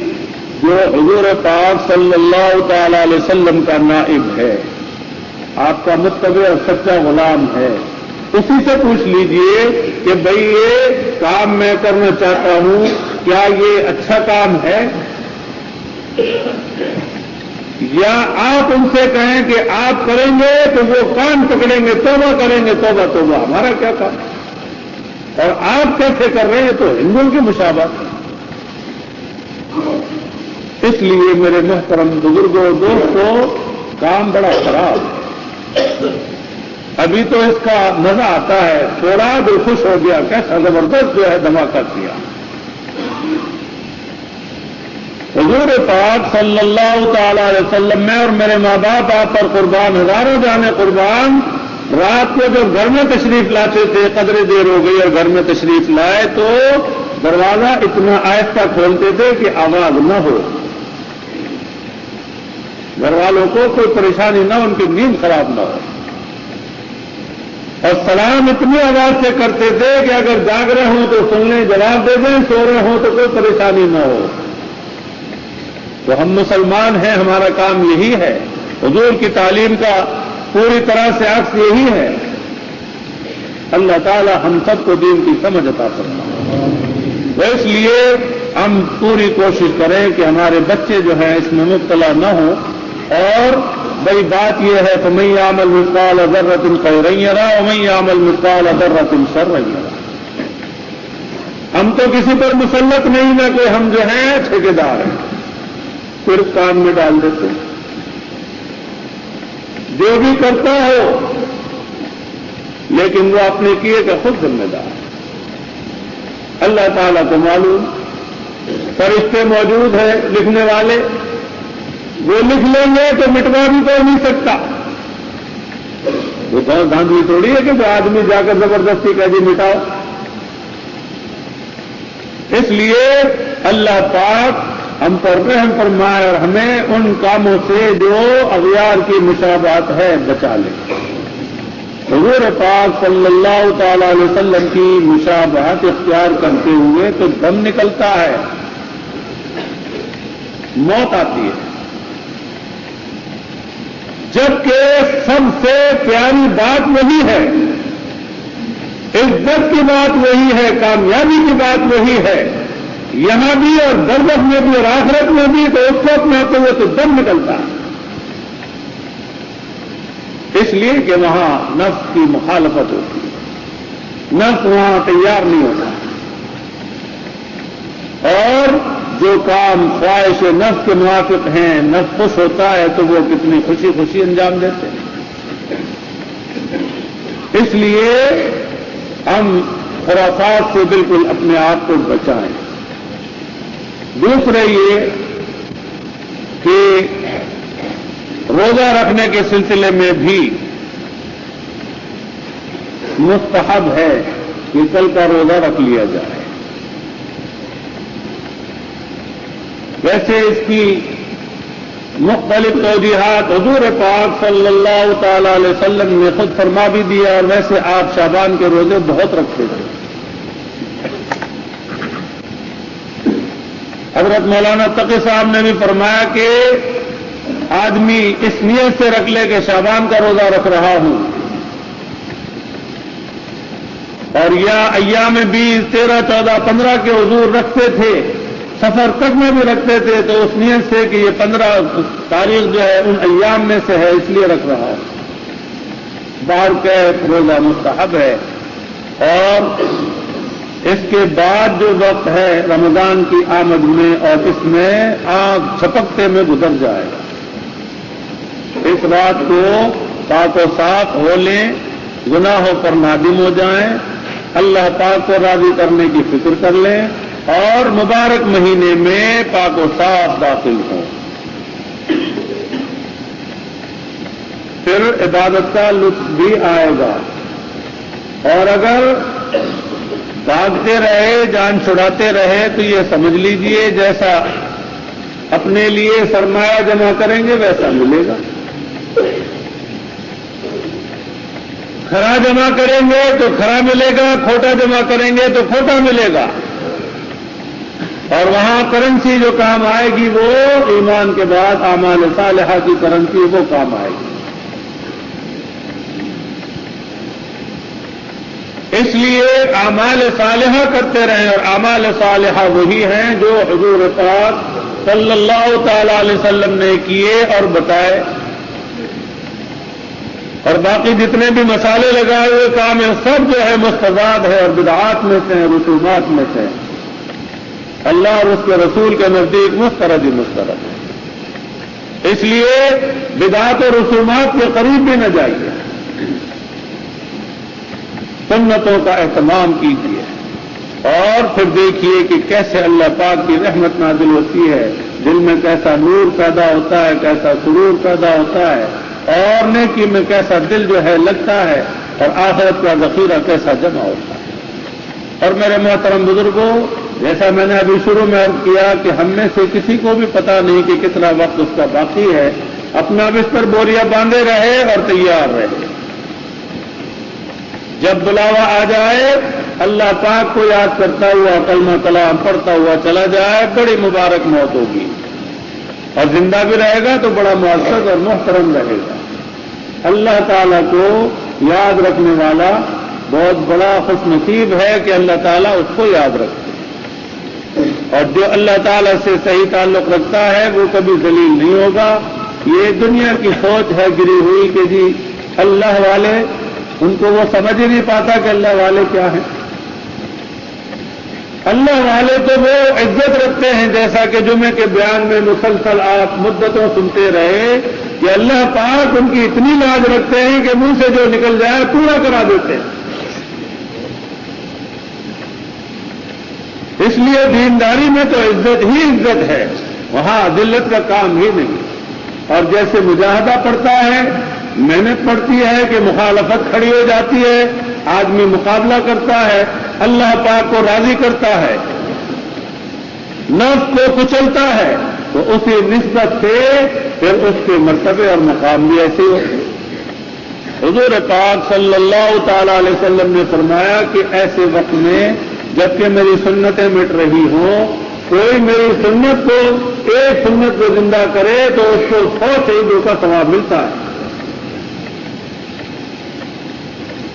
جو حضور پاک صلی اللہ تعالی علیہ وسلم کا نائب ہے، آپ کا متبع اور سچا غلام ہے، اسی سے پوچھ لیجئے کہ بھئی یہ کام میں کرنا چاہتا ہوں، کیا یہ اچھا کام ہے؟ یا آپ ان سے کہیں کہ آپ کریں گے تو وہ کان پکڑیں گے، توبہ کریں گے، توبہ توبہ، ہمارا کیا کام؟ اور آپ کیسے کر رہے ہیں؟ تو ہندوؤں کی مشابہت۔ اس لیے میرے محترم بزرگوں، دوستوں، کام بڑا خراب ہے۔ ابھی تو اس کا مزہ آتا ہے، تھوڑا دل خوش ہو گیا، کیسا زبردست جو ہے دھماکہ کیا۔ حضور پاک صلی اللہ تعالی علیہ وسلم میں اور میرے ماں باپ آپ پر قربان، ہزاروں جانے قربان، رات کو جب گھر میں تشریف لاتے تھے، قدرے دیر ہو گئی اور گھر میں تشریف لائے تو دروازہ اتنا آہستہ کھولتے تھے کہ آواز نہ ہو، گھر والوں کو کوئی پریشانی نہ ہو، ان کی نیند خراب نہ ہو، اور سلام اتنی آواز سے کرتے تھے کہ اگر جاگ رہے ہوں تو سن لیں، جواب دے دیں، سو رہے ہوں تو کوئی پریشانی نہ ہو۔ تو ہم مسلمان ہیں، ہمارا کام یہی ہے، حضور کی تعلیم کا پوری طرح سے عکس یہی ہے۔ اللہ تعالی ہم سب کو دین کی سمجھ عطا فرمائے۔ تو اس لیے ہم پوری کوشش کریں کہ ہمارے بچے جو ہیں اس میں مبتلا نہ ہوں، اور بڑی بات یہ ہے فَمَن يَعْمَلْ مِثْقَالَ ذَرَّةٍ خَيْرًا يَرَهُ وَمَن يَعْمَلْ مِثْقَالَ ذَرَّةٍ شَرًّا يَرَهُ۔ ہم تو کسی پر مسلط نہیں نہ کہ ہم جو ہیں ٹھیکیدار ہیں، صرف کام میں ڈال دیتے ہیں، جو بھی کرتا ہو لیکن وہ اپنے کیے کا خود ذمہ دار ہے۔ اللہ تعالیٰ کو معلوم، فرشتے موجود ہیں لکھنے والے، وہ لکھ لیں گے تو مٹوا بھی کوئی نہیں سکتا۔ وہ بہت دھاندلی تھوڑی ہے کہ جو آدمی جا کر زبردستی کہہ دی مٹاؤ۔ اس لیے اللہ پاک ہم پر رحم فرمائے اور ہمیں ان کاموں سے جو اغیار کی مشابہت ہے بچا لے۔ حضور پاک صلی اللہ تعالی علیہ وسلم کی مشابہت اختیار کرتے ہوئے تو دم نکلتا ہے، موت آتی ہے، جبکہ سب سے پیاری بات وہی ہے، عزت کی بات وہی ہے، کامیابی کی بات وہی ہے، یہاں بھی اور برزخ میں بھی اور آخرت میں بھی، تو اس وقت میں آتے ہوئے تو دم نکلتا ہے، اس لیے کہ وہاں نفس کی مخالفت ہوتی ہے، نفس وہاں تیار نہیں ہوتا، اور جو کام خواہش نفس کے موافق ہیں، نفس خوش ہوتا ہے تو وہ کتنی خوشی خوشی انجام دیتے ہیں۔ اس لیے ہم خرافات سے بالکل اپنے آپ کو بچائیں۔ دوسرے یہ کہ روزہ رکھنے کے سلسلے میں بھی مستحب ہے کہ کل کا روزہ رکھ لیا جائے۔ ویسے اس کی مختلف توجیحات حضور پاک صلی اللہ تعالی علیہ وسلم نے خود فرما بھی دیا، اور ویسے آپ شعبان کے روزے بہت رکھتے تھے۔ حضرت مولانا تقی صاحب نے بھی فرمایا کہ آدمی اس نیت سے رکھ لے کہ شعبان کا روزہ رکھ رہا ہوں، اور یا ایام 20، 13، 14، 15 کے حضور رکھتے تھے، سفر تک میں بھی رکھتے تھے، تو اس نیت سے کہ یہ 15 تاریخ جو ہے ان ایام میں سے ہے، اس لیے رکھ رہا ہوں۔ باہر کا روزہ مستحب ہے، اور اس کے بعد جو وقت ہے رمضان کی آمد میں، اور اس میں آنکھ جھپکتے میں گزر جائے گا۔ اس رات کو پاک و صاف ہو لیں، گناہوں پر نادم ہو جائیں، اللہ پاک کو راضی کرنے کی فکر کر لیں، اور مبارک مہینے میں پاک و صاف داخل ہوں، پھر عبادت کا لطف بھی آئے گا۔ اور اگر بھاگتے رہے، جان چھڑاتے رہے، تو یہ سمجھ لیجئے جیسا اپنے لیے سرمایہ جمع کریں گے ویسا ملے گا، کھرا جمع کریں گے تو کھرا ملے گا، کھوٹا جمع کریں گے تو کھوٹا ملے گا، اور وہاں کرنسی جو کام آئے گی وہ ایمان کے بعد اعمال صالحہ کی کرنسی وہ کام آئے گی۔ اس لیے اعمال صالحہ کرتے رہیں، اور اعمال صالحہ وہی ہیں جو حضور پاک صلی اللہ تعالی علیہ وسلم نے کیے اور بتائے، اور باقی جتنے بھی مسالے لگائے ہوئے کام ہیں سب جو ہے مستضاد ہے اور بدعات میں سے، رسومات میں سے، اللہ اور اس کے رسول کے نزدیک مسترد ہی مسترد ہے۔ اس لیے بدعات اور رسومات کے قریب بھی نہ جائیے، سنتوں کا اہتمام کیجیے، اور پھر دیکھیے کہ کیسے اللہ پاک کی رحمت نازل ہوتی ہے، دل میں کیسا نور پیدا ہوتا ہے، کیسا سرور پیدا ہوتا ہے، اور نیکی میں کیسا دل جو ہے لگتا ہے، اور آخرت کا ذخیرہ کیسا جمع ہوتا ہے۔ اور میرے محترم بزرگوں، جیسا میں نے ابھی شروع میں عرض کیا کہ ہم میں سے کسی کو بھی پتا نہیں کہ کتنا وقت اس کا باقی ہے، اپنا بستر بوریا باندھے رہے اور تیار رہے، جب بلاوا آ جائے اللہ پاک کو یاد کرتا ہوا کلمہ کلام پڑھتا ہوا چلا جائے، بڑی مبارک موت ہوگی، اور زندہ بھی رہے گا تو بڑا معزز اور محترم رہے گا۔ اللہ تعالیٰ کو یاد رکھنے والا بہت بڑا خوش نصیب ہے کہ اللہ تعالیٰ اس کو یاد رکھتے، اور جو اللہ تعالیٰ سے صحیح تعلق رکھتا ہے وہ کبھی ذلیل نہیں ہوگا۔ یہ دنیا کی سوچ ہے گری ہوئی کہ جی اللہ والے، ان کو وہ سمجھ ہی نہیں پاتا کہ اللہ والے کیا ہیں۔ اللہ والے تو وہ عزت رکھتے ہیں، جیسا کہ جمعے کے بیان میں مسلسل آپ مدتوں سنتے رہے کہ اللہ پاک ان کی اتنی لاج رکھتے ہیں کہ منہ سے جو نکل جائے پورا کرا دیتے ہیں۔ اس لیے دینداری میں تو عزت ہی عزت ہے، وہاں ذلت کا کام ہی نہیں۔ اور جیسے مجاہدہ پڑتا ہے، محنت پڑتی ہے کہ مخالفت کھڑی ہو جاتی ہے، آدمی مقابلہ کرتا ہے، اللہ پاک کو راضی کرتا ہے، نفس کو کچلتا ہے، تو اسی نسبت سے پھر اس کے مرتبے اور مقام بھی ایسے ہوتے ہیں۔ حضور پاک صلی اللہ تعالی علیہ وسلم نے فرمایا کہ ایسے وقت میں جبکہ میری سنتیں مٹ رہی ہوں، کوئی میری سنت کو، ایک سنت کو زندہ کرے تو اس کو 100 شہیدوں کا ثواب ملتا ہے۔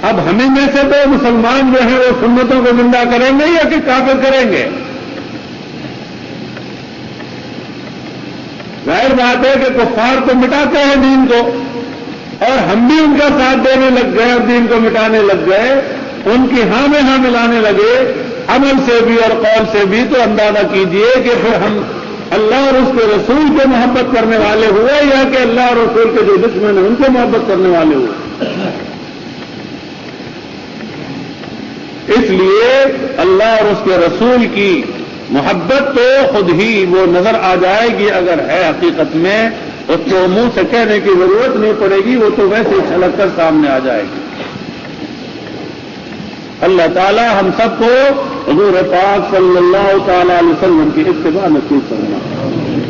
اب ہمیں میں سے تو مسلمان جو ہیں وہ سنتوں کو زندہ کریں گے یا کہ کافر کریں گے؟ ظاہر بات ہے کہ کفار تو مٹاتے ہیں دین کو، اور ہم بھی ان کا ساتھ دینے لگ گئے اور دین کو مٹانے لگ گئے، ان کی ہاں میں ہاں ملانے لگے، عمل سے بھی اور قول سے بھی، تو اندازہ کیجئے کہ پھر ہم اللہ اور اس کے رسول کو محبت کرنے والے ہوئے یا کہ اللہ اور رسول کے جو دشمن ہیں ان کو محبت کرنے والے ہوئے۔ اس لیے اللہ اور اس کے رسول کی محبت تو خود ہی وہ نظر آ جائے گی، اگر ہے حقیقت میں اس کو منہ سے کہنے کی ضرورت نہیں پڑے گی، وہ تو ویسے ہی چھلک کر سامنے آ جائے گی۔ اللہ تعالی ہم سب کو حضور پاک صلی اللہ تعالی علیہ وسلم کی اتباع نصیب فرمائے۔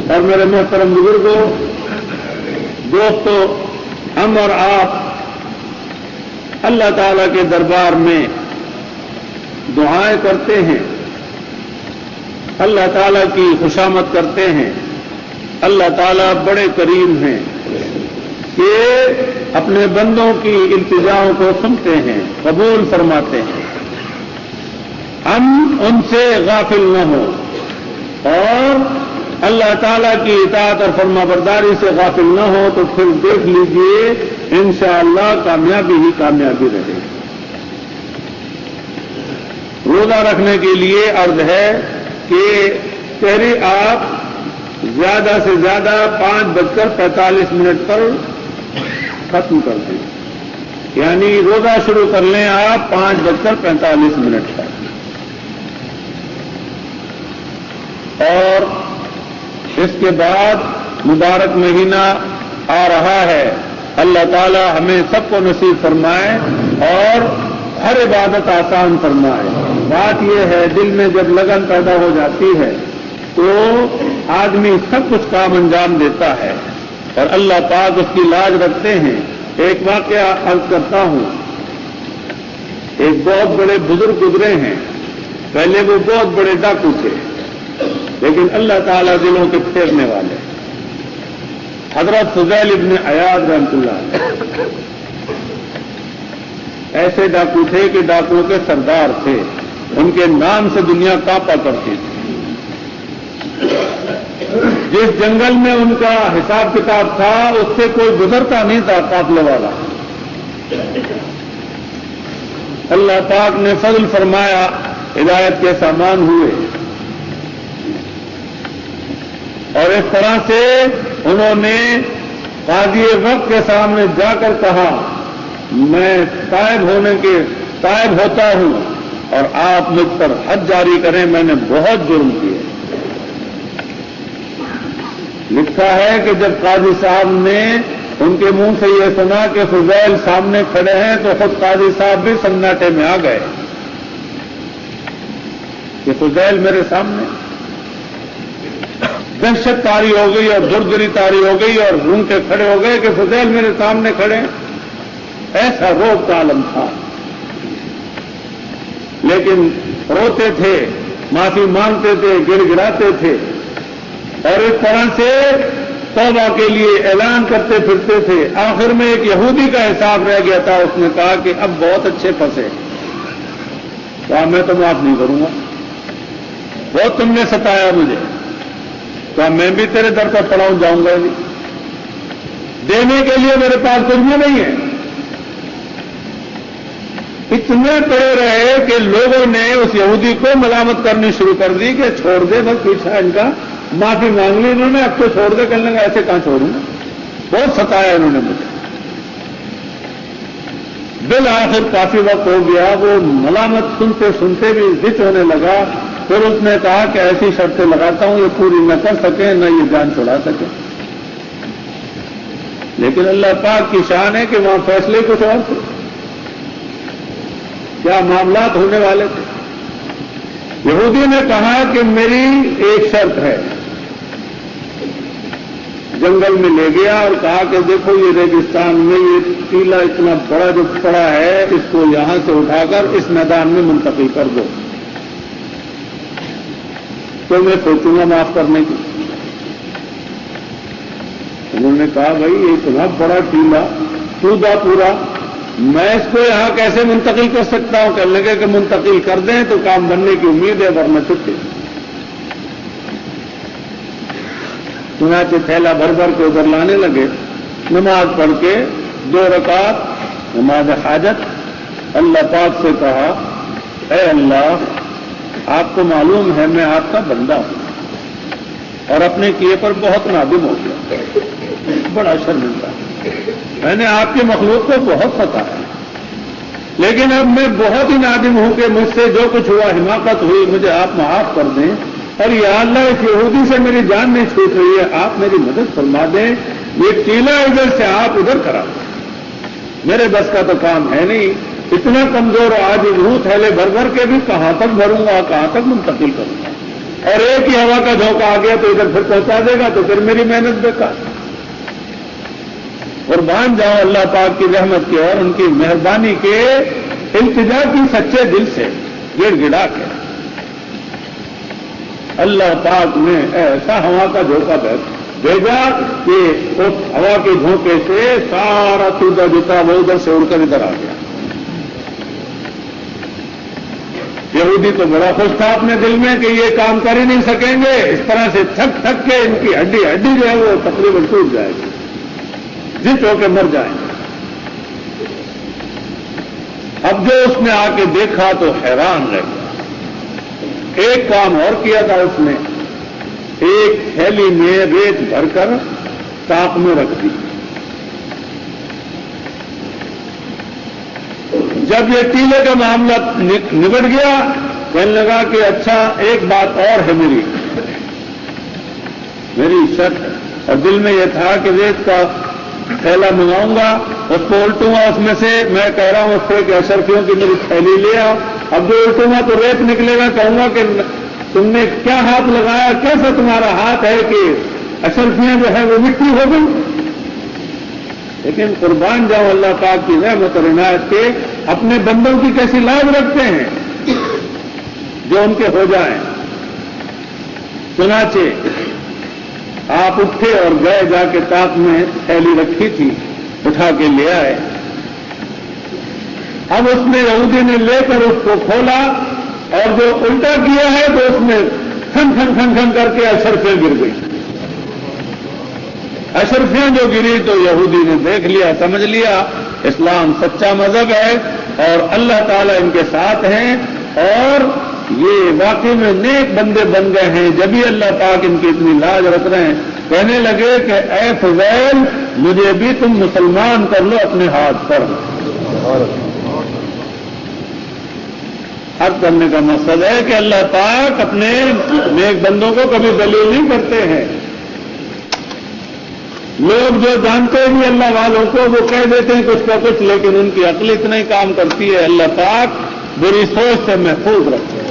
اور میرے محترم بزرگوں، دوستو، ہم اور آپ اللہ تعالی کے دربار میں دعائیں کرتے ہیں، اللہ تعالیٰ کی خوشامد کرتے ہیں۔ اللہ تعالیٰ بڑے کریم ہیں کہ اپنے بندوں کی التجاؤں کو سنتے ہیں، قبول فرماتے ہیں۔ ہم ان سے غافل نہ ہوں اور اللہ تعالیٰ کی اطاعت اور فرما برداری سے غافل نہ ہو، تو پھر دیکھ لیجئے انشاءاللہ کامیابی ہی کامیابی رہے۔ روزہ رکھنے کے لیے عرض ہے کہ سحری آپ زیادہ سے زیادہ 5:45 پر ختم کر دیں، یعنی روزہ شروع کر لیں آپ 5:45 پر، اور اس کے بعد مبارک مہینہ آ رہا ہے۔ اللہ تعالی ہمیں سب کو نصیب فرمائے اور ہر عبادت آسان فرمائے۔ بات یہ ہے دل میں جب لگن پیدا ہو جاتی ہے تو آدمی سب کچھ کام انجام دیتا ہے، اور اللہ پاک اس کی لاج رکھتے ہیں۔ ایک واقعہ عرض کرتا ہوں، ایک بہت بڑے بزرگ گزرے ہیں، پہلے وہ بہت بڑے ڈاکو تھے، لیکن اللہ تعالیٰ دلوں کے پھیرنے والے، حضرت فضیل ابن عیاض رحمۃ اللہ ایسے ڈاکو تھے کہ ڈاکوؤں کے سردار تھے، ان کے نام سے دنیا کانپا کرتی تھی۔ جس جنگل میں ان کا حساب کتاب تھا اس سے کوئی گزرتا نہیں تھا قافلے والا. اللہ پاک نے فضل فرمایا، ہدایت کے سامان ہوئے، اور اس طرح سے انہوں نے قاضی وقت کے سامنے جا کر کہا میں تائب ہوتا ہوں اور آپ مجھ پر حد جاری کریں، میں نے بہت جرم کیے. لکھا ہے کہ جب قاضی صاحب نے ان کے منہ سے یہ سنا کہ فضیل سامنے کھڑے ہیں تو خود قاضی صاحب بھی سناٹے میں آ گئے کہ فضیل میرے سامنے. دہشت طاری ہو گئی اور دردری طاری ہو گئی اور روم کے کھڑے ہو گئے کہ فضیل میرے سامنے کھڑے. ایسا روب کا عالم تھا، لیکن روتے تھے، معافی مانگتے تھے، گڑ گڑاتے تھے، اور اس طرح سے توبہ کے لیے اعلان کرتے پھرتے تھے. آخر میں ایک یہودی کا حساب رہ گیا تھا، اس نے کہا کہ اب بہت اچھے پھنسے، کہا میں تو معاف نہیں کروں گا، بہت تم نے ستایا مجھے، کہا میں بھی تیرے در پر پڑا ہوں، جاؤں گا نہیں، دینے کے لیے میرے پاس کچھ بھی نہیں ہے. اتنے پڑے رہے کہ لوگوں نے اس یہودی کو ملامت کرنی شروع کر دی کہ چھوڑ دے، بس پیچھا ان کا معافی مانگ لی انہوں نے، اب تو چھوڑ دے. کرنے کا ایسے کہاں چھوڑوں گا، بہت ستایا انہوں نے مجھے. بالآخر کافی وقت ہو گیا، وہ ملامت سنتے سنتے بھی زچ ہونے لگا. پھر اس نے کہا کہ ایسی شرطیں لگاتا ہوں یہ پوری نہ کر سکیں نہ یہ جان چھڑا سکیں. لیکن اللہ پاک کی شان ہے کہ وہاں فیصلے کچھ اور تھے، کیا معاملات ہونے والے تھے. یہودی نے کہا کہ میری ایک شرط ہے. جنگل میں لے گیا اور کہا کہ دیکھو یہ ریگستان میں یہ ٹیلا اتنا بڑا جو پڑا ہے اس کو یہاں سے اٹھا کر اس میدان میں منتقل کر دو، تو میں سوچوں گا معاف کرنے کی. انہوں نے کہا بھائی یہ اتنا بڑا ٹیلا پودا پورا میں اس کو یہاں کیسے منتقل کر سکتا ہوں. کہنے لگے کہ منتقل کر دیں تو کام بننے کی امید ہے، ورنہ چھٹی. چنانچہ تھیلا بھر بھر کے ادھر لانے لگے. نماز پڑھ کے 2 رکعت نماز حاجت اللہ پاک سے کہا اے اللہ آپ کو معلوم ہے میں آپ کا بندہ ہوں اور اپنے کیے پر بہت نادم ہو گیا، بڑا شرمندہ. میں نے آپ کی مخلوق کو بہت ستایا، لیکن اب میں بہت ہی نادم ہوں کہ مجھ سے جو کچھ ہوا حماقت ہوئی، مجھے آپ معاف کر دیں. اور یا اللہ اس یہودی سے میری جان نہیں چھوٹ رہی ہے، آپ میری مدد فرما دیں. یہ ٹیلا ادھر سے آپ ادھر کرا دیں، میرے بس کا تو کام ہے نہیں. اتنا کمزور آج روح تھیلے بھر بھر کے بھی کہاں تک بھروں گا، کہاں تک منتقل کروں گا. اور ایک ہی ہوا کا جھونکا آ گیا تو ادھر پھر پہنچا دے گا، تو پھر میری محنت بیکار. قربان جاؤ اللہ پاک کی رحمت کے اور ان کی مہربانی کے التجا کی سچے دل سے گڑ گڑا کے اللہ پاک نے ایسا ہوا کا جھونکا بھیجا کہ اس ہوا کے جھونکے سے سارا ٹوٹا جوتا وہ ادھر سے اڑ کر ادھر آ گیا. یہودی تو بڑا خوش تھا اپنے دل میں کہ یہ کام کر ہی نہیں سکیں گے، اس طرح سے تھک تھک کے ان کی ہڈی جو ہے وہ تقریباً ٹوٹ جائے گی، جس ہو کے مر جائیں. اب جو اس نے آ کے دیکھا تو حیران رہ گیا. ایک کام اور کیا تھا اس نے، ایک تھیلی میں ریت بھر کر تاپ میں رکھ دی. جب یہ ٹیلے کا معاملہ نبٹ گیا کہنے لگا کہ اچھا ایک بات اور ہے میری شرط ہے. اور دل میں یہ تھا کہ ریت کا تھیلا منگاؤں گا، اس کو الٹوں گا، اس میں سے میں کہہ رہا ہوں اس سے کہ اشرفیوں کی میری تھیلی لے آؤ. اب جو الٹوں گا تو ریت نکلے گا، کہوں گا کہ تم نے کیا ہاتھ لگایا، کیسا تمہارا ہاتھ ہے کہ اشرفیاں جو ہے وہ مٹی ہو گئی. لیکن قربان جاؤ اللہ پاک کی رحمت اور عنایت کے اپنے بندوں کی کیسی لاج رکھتے ہیں جو ان کے ہو جائیں. چنانچہ آپ اٹھے اور گئے، جا کے تاپ میں تھیلی رکھی تھی اٹھا کے لے آئے. اب اس نے یہودی نے لے کر اس کو کھولا اور جو الٹا کیا ہے تو اس میں کھن کھن کھن کھن کر کے اشرفیاں گر گئی. اشرفیاں جو گری تو یہودی نے دیکھ لیا, سمجھ لیا اسلام سچا مذہب ہے اور اللہ تعالیٰ ان کے ساتھ ہیں اور یہ واقعی میں نیک بندے بن گئے ہیں. جبھی اللہ پاک ان کی اتنی لاج رکھ رہے ہیں. کہنے لگے کہ اے فضیل مجھے بھی تم مسلمان کر لو اپنے ہاتھ پر. حق کرنے کا مقصد ہے کہ اللہ پاک اپنے نیک بندوں کو کبھی دلیل نہیں کرتے ہیں. لوگ جو جانتے ہیں اللہ والوں کو وہ کہہ دیتے ہیں کچھ کا کچھ, لیکن ان کی عقل اتنا ہی کام کرتی ہے. اللہ پاک بری سوچ سے محفوظ رکھتے ہیں.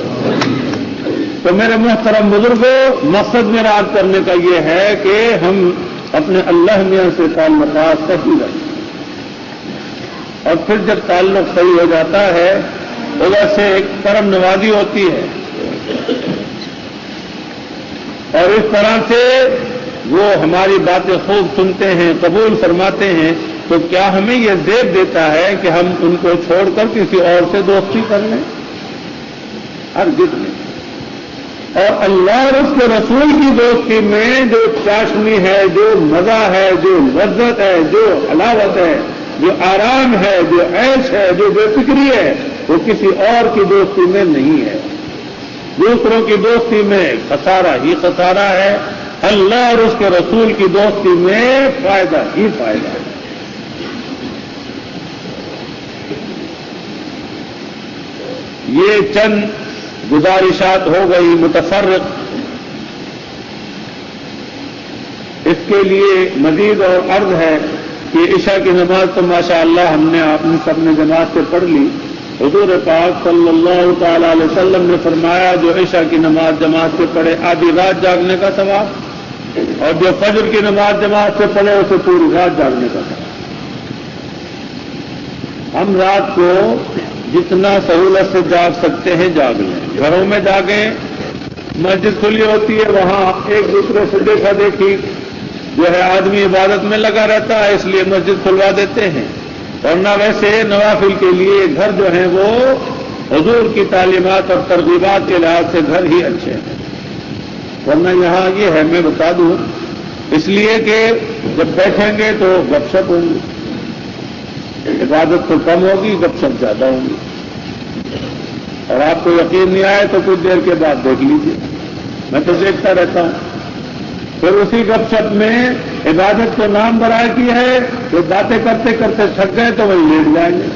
تو میرے محترم بزرگوں, مقصد میرا عرض کرنے کا یہ ہے کہ ہم اپنے اللہ میاں سے تعلقات صحیح رکھیں اور پھر جب تعلق صحیح ہو جاتا ہے ادھر سے ایک کرم نوازی ہوتی ہے اور اس طرح سے وہ ہماری باتیں خوب سنتے ہیں, قبول فرماتے ہیں. تو کیا ہمیں یہ زیب دیتا ہے کہ ہم ان کو چھوڑ کر کسی اور سے دوستی کر لیں؟ ہرگز نہیں. اور اللہ اور اس کے رسول کی دوستی میں جو چاشنی ہے, جو مزہ ہے, جو لذت ہے, جو حلاوت ہے, جو آرام ہے, جو عیش ہے, جو بے فکری ہے, وہ کسی اور کی دوستی میں نہیں ہے. دوسروں کی دوستی میں خسارہ ہی خسارہ ہے. اللہ اور اس کے رسول کی دوستی میں فائدہ ہی فائدہ ہے. یہ چند گزارشات ہو گئی متفرق. اس کے لیے مزید اور عرض ہے کہ عشاء کی نماز تو ماشاء اللہ ہم نے اپنی سب نے جماعت سے پڑھ لی. حضور پاک صلی اللہ تعالی علیہ وسلم نے فرمایا جو عشاء کی نماز جماعت سے پڑھے آدھی رات جاگنے کا ثواب, اور جو فجر کی نماز جماعت سے پڑھے اسے پوری رات جاگنے کا ثواب. ہم رات کو جتنا سہولت سے جاگ سکتے ہیں جاگ لیں. گھروں میں جاگیں, مسجد کھلی ہوتی ہے وہاں ایک دوسرے سے دیکھا دیکھی جو ہے آدمی عبادت میں لگا رہتا ہے, اس لیے مسجد کھلوا دیتے ہیں. اور نہ ویسے نوافل کے لیے گھر جو ہیں وہ حضور کی تعلیمات اور ترغیبات کے لحاظ سے گھر ہی اچھے ہیں. ورنہ یہاں یہ ہے میں بتا دوں اس لیے کہ جب بیٹھیں گے تو گپ شپ ہوں گی, عبادت تو کم ہوگی, گپ شپ زیادہ ہوں گی. اور آپ کو یقین نہیں آئے تو کچھ دیر کے بعد دیکھ لیجیے, میں تو دیکھتا رہتا ہوں. پھر اسی گپ شپ میں عبادت کو نام برائے کی ہے کہ باتیں کرتے کرتے تھک گئے تو وہی لیٹ جائیں گے.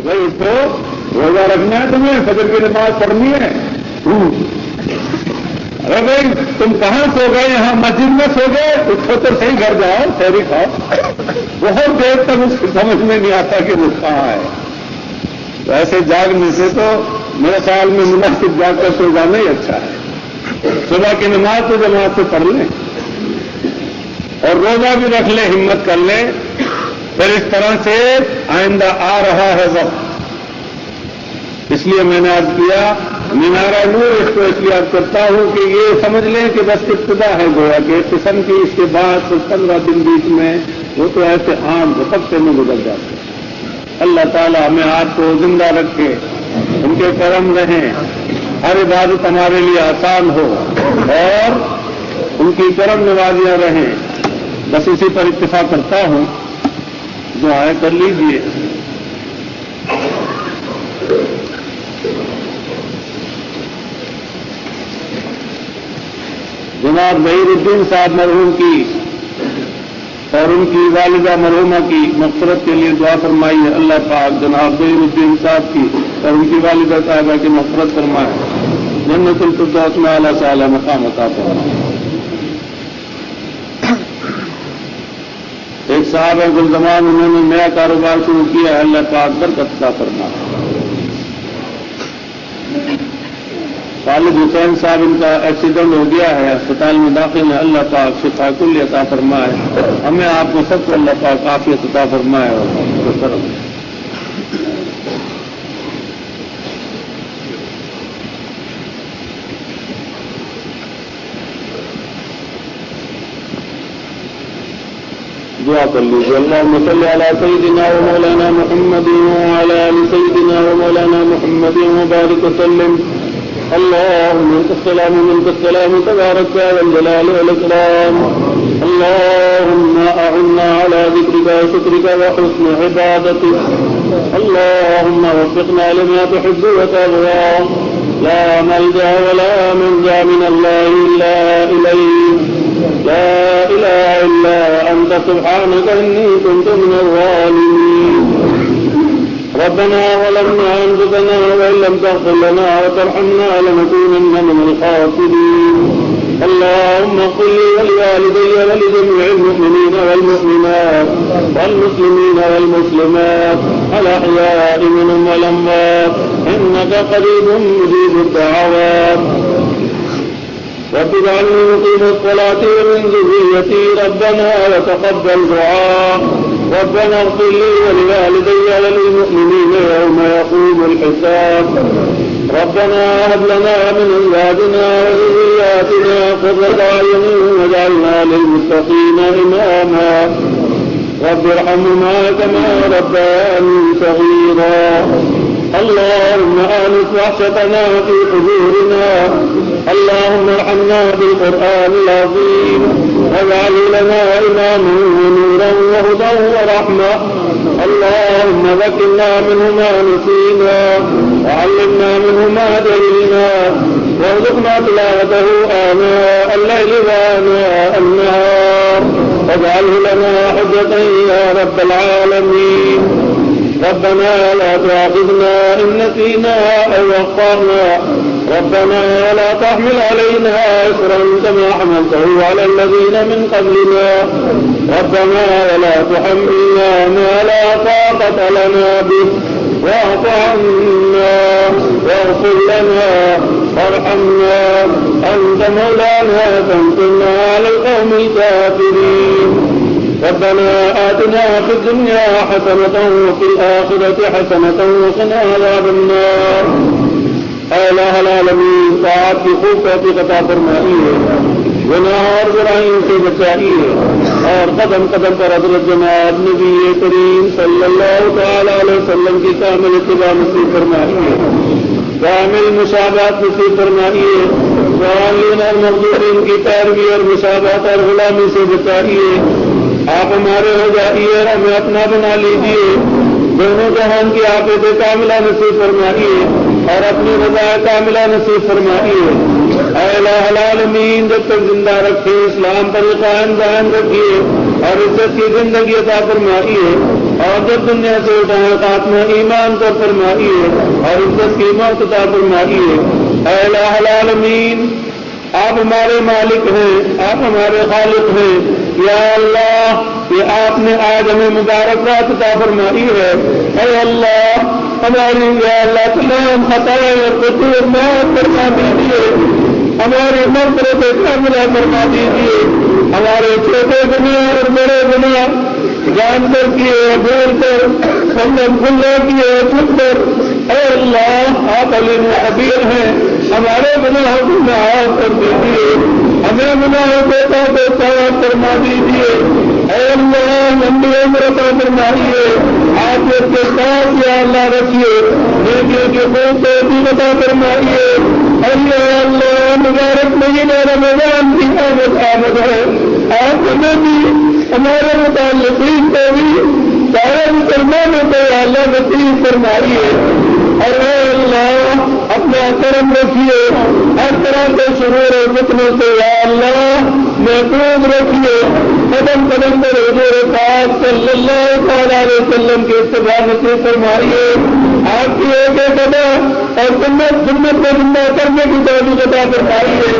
بھائی اٹھو, روزہ رکھنا ہے تمہیں, فجر کی نماز پڑھنی ہے. ارے بھائی تم کہاں سو گئے؟ یہاں مسجد میں سو گئے؟ اٹھو تو صحیح گھر جاؤ، سیری کھاؤ۔ بہت دیر تک اس کو سمجھ میں نہیں آتا کہ وہ کہاں ہے۔ تو ایسے جاگنے سے تو میرے خیال میں مناسب جاگ کر سو جانا ہی اچھا ہے۔ صبح کی نماز تو جماعت سے پڑھ لیں اور روزہ بھی رکھ لیں، ہمت کر لیں۔ پھر اس طرح سے آئندہ آ رہا ہے وقت، اس لیے میں نے عرض کیا مینارہ نور اس کو اس لیے عرض کرتا ہوں کہ یہ سمجھ لیں کہ بس ابتدا ہے گویا کہ ایک قسم کی، اس کے بعد 15 دن بیچ میں وہ تو ایسے عام جھپکتے میں گزر جاتے ہیں۔ اللہ تعالیٰ ہمیں آپ کو زندہ رکھے، ان کے کرم رہیں، ہر عبادت ہمارے لیے آسان ہو اور ان کی کرم نوازیاں رہیں۔ بس اسی پر اتفاق کرتا ہوں، دعائیں کر لیجیے۔ جناب ظہیر الدین صاحب مرحوم کی اور ان کی والدہ مرحومہ کی مغفرت کے لیے دعا فرمائیے۔ اللہ پاک جناب ظہیر الدین صاحب کی اور ان کی والدہ صاحبہ کی مغفرت فرمائے، جنت الفردوس میں اعلیٰ سے اعلیٰ مقام عطا فرمائے۔ ایک صاحب ہے گلزمان، انہوں نے نیا کاروبار شروع کیا ہے، اللہ پاک برکت عطا فرمائے۔ خالد حسین صاحب ان کا ایکسیڈنٹ ہو گیا ہے، اسپتال میں داخل ہے، اللہ پاک شفا کل عطا فرمائے۔ ہمیں آپ کو سب کو اللہ پاک عافیت عطا فرمائے اور کرم۔ دعا کر لیجیے۔ اللہم صلی علی سیدنا و مولانا محمد وعلی آل سیدنا و مولانا محمد وبارک وسلم۔ اللهم منك السلام ومنك السلام تبارك يا ذا الجلال والإكرام۔ اللهم أعنا على ذكرك وشكرك وحسن عبادتك۔ اللهم وفقنا لما تحب وترضى۔ لا ملجأ ولا منجا من الله إلا إليك، لا إله إلا أنت سبحانك إني كنت من الظالمين۔ ربنا ظلمنا أنفسنا وإن لم تغفر لنا وترحمنا لنكونن من الخاسرين۔ اللهم اغفر لي ولوالدي ولجميع المؤمنين والمؤمنات والمسلمين والمسلمات الأحياء منهم والأموات إنك قريب مجيب الدعوات۔ رب اجعلني مقيم الصلاة ومن ذريتي ربنا وتقبل دعاء۔ ربنا اغفر لي ولوالدي وللمؤمنين يوم يقوم الحساب۔ ربنا هب لنا من أزواجنا وذرياتنا قرة أعين واجعلنا للمتقين إماما۔ رب ارحمهما كما ربياني صغيرا۔ اللهم آنس وحشتنا في قبورنا۔ اللهم ارحمنا بالقرآن العظيم واجعله لنا إماما ونورا وهدى ورحمة۔ اللهم ذكرنا منه ما نسينا وعلمنا منه ما جهلنا وارزقنا تلاوته آناء الليل وآناء النهار واجعله لنا حجة يا رب العالمين۔ ربنا لا تؤاخذنا إن نسينا أو أخطأنا، ربنا لا تحمل علينا إصرا كما حملته على الذين من قبلنا، ربنا ولا تحملنا ما لا طاقة لنا به واعف عنا واغفر لنا وارحمنا أنت مولانا فانصرنا على القوم الكافرين۔ ربنا آتنا في الدنيا حسنة وفي الآخرة حسنة وقنا عذاب النار۔ اے الہ العالمین، طاعت کی خوب توفیق عطا فرمائیے، گناہ اور برائیوں سے بچائیے اور قدم قدم پر حضرت جناب نبی کریم صلی اللہ تعالی علیہ وسلم کی کامل اتباع نصیب فرمائیے، کامل مشابہت نصیب فرمائیے، ضالین اور مغضوبین کی پیروی اور مشابہت اور غلامی سے بچائیے۔ آپ ہمارے ہو جائیے اور ہمیں اپنا بنا لیجیے، دونوں جہان کی عافیت کاملہ نصیب فرمائیے اور اپنی رضا کاملہ نصیب فرمائیے۔ اے الہ العالمین، جب تک زندہ رکھے اسلام پر قائم دائم رکھیے اور عزت کی زندگی عطا فرمائیے، اور جب دنیا سے اٹھائیں خاتمہ ایمان پر فرمائیے اور عزت کی موت عطا فرمائیے۔ اے الہ العالمین، آپ ہمارے مالک ہیں، آپ ہمارے خالق ہیں۔ یا اللہ، یہ آپ نے آج ہمیں مبارک رات عطا فرمائی ہے۔ اے اللہ، ہماری یا اللہ تمام خطائیں اور قصور معاف فرما دیجیے، ہماری مغفرت کاملہ فرما دیجیے، ہمارے چھوٹے گناہ اور بڑے گناہ جان کر کیے بول کر سنگم کھلا کیے چھپ کر، اے اللہ آپ علیم خبیر ہیں، ہمارے گناہوں کو معاف کر دیجیے، ہمیں گناہوں کو صاف فرما دیجیے۔ اے اللہ لمبی عمر عطا فرمائیے، آپ اس کے ساتھ یا اللہ رکھیے، نیکیوں کے بہت بھی عطا فرمائیے۔ اے اللہ مبارک مہینہ رمضان کی آمد ہے، آپ ہمیں بھی ہمارے متعلقین کو بھی سارے مسلمانوں کو اللہ نصیب فرمائیے، اور اے اللہ اپنا کرم رکھیے، ہر طرح کے شرور اور فتنوں سے یا اللہ محفوظ رکھیے، قدم قدم پر حضور پاک صلی اللہ تعالی علیہ وسلم کے اتباع نصیب فرمائیے، آپ کی ایک ایک ادا اور سنت کو زندہ کرنے کی توفیق عطا فرمائیے۔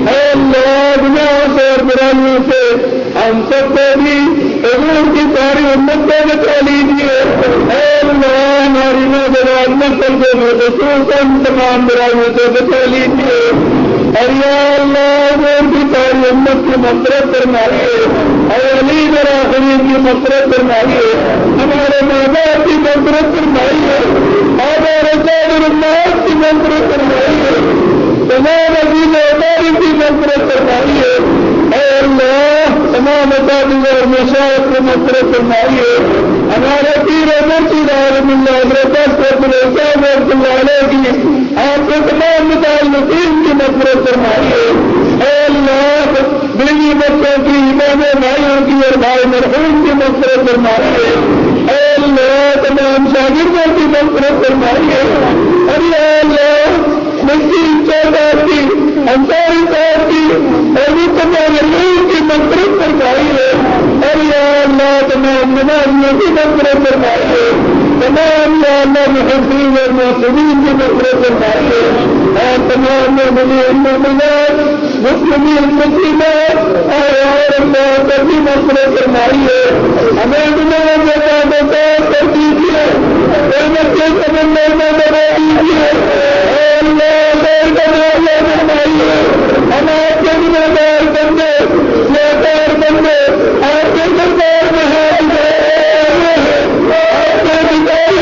اے اللہ گناہوں سے اور برائیوں سے ہم سب کو بھی حضور کی ساری امت کو بچا لیجیے۔ اے اللہ ہماری نوجوان نسل کو خصوصاً تمام برائیوں سے بچا لیجیے، اور یا اللہ حضور کی ساری امت کی مغفرت فرمائیے، اے علی آخرین کی مغفرت فرمائیے، ہمارے ماں باپ کی مغفرت فرمائیے، ہمارے سائر الناس کی مغفرت فرمائیے، تمام عزیز ہماری کی مغفرت فرمائیے۔ اے اللہ تمام اساتذہ اور مشائخ کو مغفرت فرمائیے، ہمارے پیر مرشد عالم اللہ حضرت صاحب رحمۃ اللہ علیہ کی آپ کے تمام متعلقین کی مغفرت فرمائیے۔ اے اللہ بیوی بچوں کی، امام بھائیوں کی اور بھائی مرحوم کی مغفرت فرمائیے۔ اے اللہ تمام شاگردوں کی مغفرت فرمائیے، اور اے اللہ مسجد چودہ کی انصاری صاحب کی اور بھی تمام لوگوں کی مغفرت فرمائیے، اور یا اللہ تمام نمازیوں کی مغفرت فرمائیے، تمام یا اللہ محسنین اور محسنین کی مغفرت فرمائیے، اور تمام مومنات مسلمین مسلمات اور اللہ سبھی مغفرت فرمائیے، ہمیں گناہوں سے صاف کر دیجیے، رحمت کے سمندر میں بنا دیجیے۔ اے اللہ خیر کا معاملہ فرمائیے، ہم آپ کے ذمہ بندے سیاستار بندے آپ کے سرکار میں ہاتھ آپ کے بچائی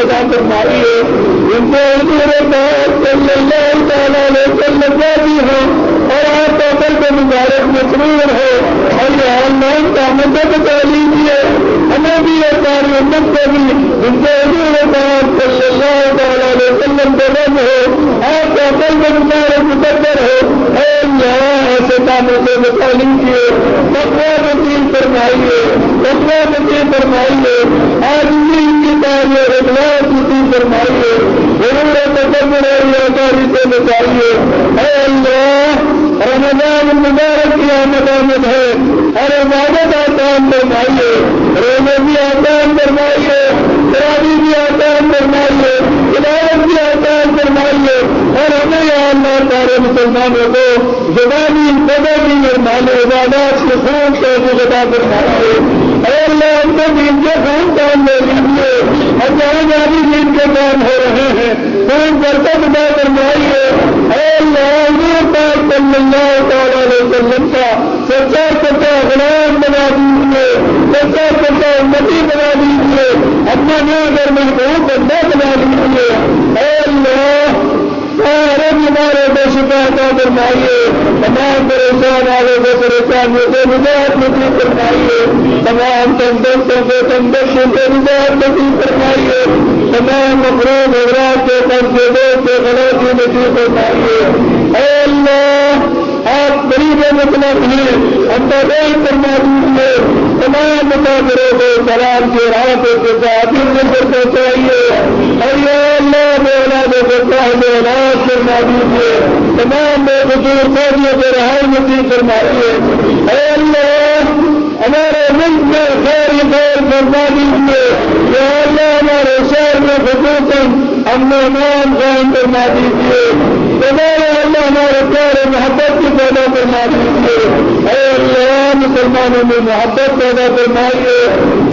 عطا فرمائیے، جن کو حضور پاک صلی اللہ تعالیٰ علیہ وسلم راضی ہو اور آپ کا قلب مبارک مسرور ہو، اور یا اللہ ان کا مدد بتا لیجیے ہمیں بھی اور ساری امت کو بھی، جن کو حضور پاک صلی اللہ تعالیٰ علیہ وسلم کا رب ہو، آپ کا قلب مبارک مقدر ہو، اے اللہ ایسے کاموں سے بتا لیجیے، تقویٰ نصیب فرمائیے، تقویٰ نصیب فرمائیے، آج ان کی تاریخ اخلاص نصیب فرمائیے، ضرورت تکبر اور ریاکاری سے بچائیے، اے اللہ رمضان المبارک کی آمد ہے، اور عبادت آسان فرمائیے، روزے بھی آسان فرمائیے، تراویح بھی آسان فرمائیے، عبادت بھی آسان فرمائیے، اور ہمیں یا اللہ سارے مسلمانوں کو زبانی بدنی اور مال عبادات کے خون سے عطا فرمائیے، اے اللہ ہم کو دین کے خون کام لے لیجیے، اور جہاں جہاں بھی دین کے کام ہو رہے ہیں خون برکت عطا فرمائیے، اے اللہ حضور پاک صلی اللہ تعالیٰ علیہ وسلم کا سچا سچا غلام بنا دیجیے، سچا سچا امتی بنا دیجیے، اپنا نام اور محبوب بندہ بنا دیجیے، اے اللہ سارے ہمارے بے شفا عطا فرمائیے، تمام پریشان والوں کو پریشانیوں سے نجات نصیب فرمائیے، تمام تندرستوں سے تندرستوں سے نجات نصیب فرمائیے، تمام مفروض حضرات کے قرض سے غلطی نصیب فرمائیے، اے اللہ آپ غریب مطلب ہیں، ہم تبدیل فرما دیجیے، تمام مسافروں کو سلام کی راحتوں کے ساتھ نظر پہنچائیے، اور یا اللہ بے اولادوں کو صاحب اولاد فرما دیجیے، تمام بے قصور فوجیوں کو رہائی نصیب فرمائیے، اے اللہ ہمارے ملک میں خیر فرما دیجیے، یا اللہ ہمارے شہر میں خصوصاً امن و امان قائم فرما دیجیے، ہمارے اللہ ہمارے پیارے محبت کی پیدا فرما دیجیے، اے اللہ مسلمانوں میں محبت پیدا فرمائیے،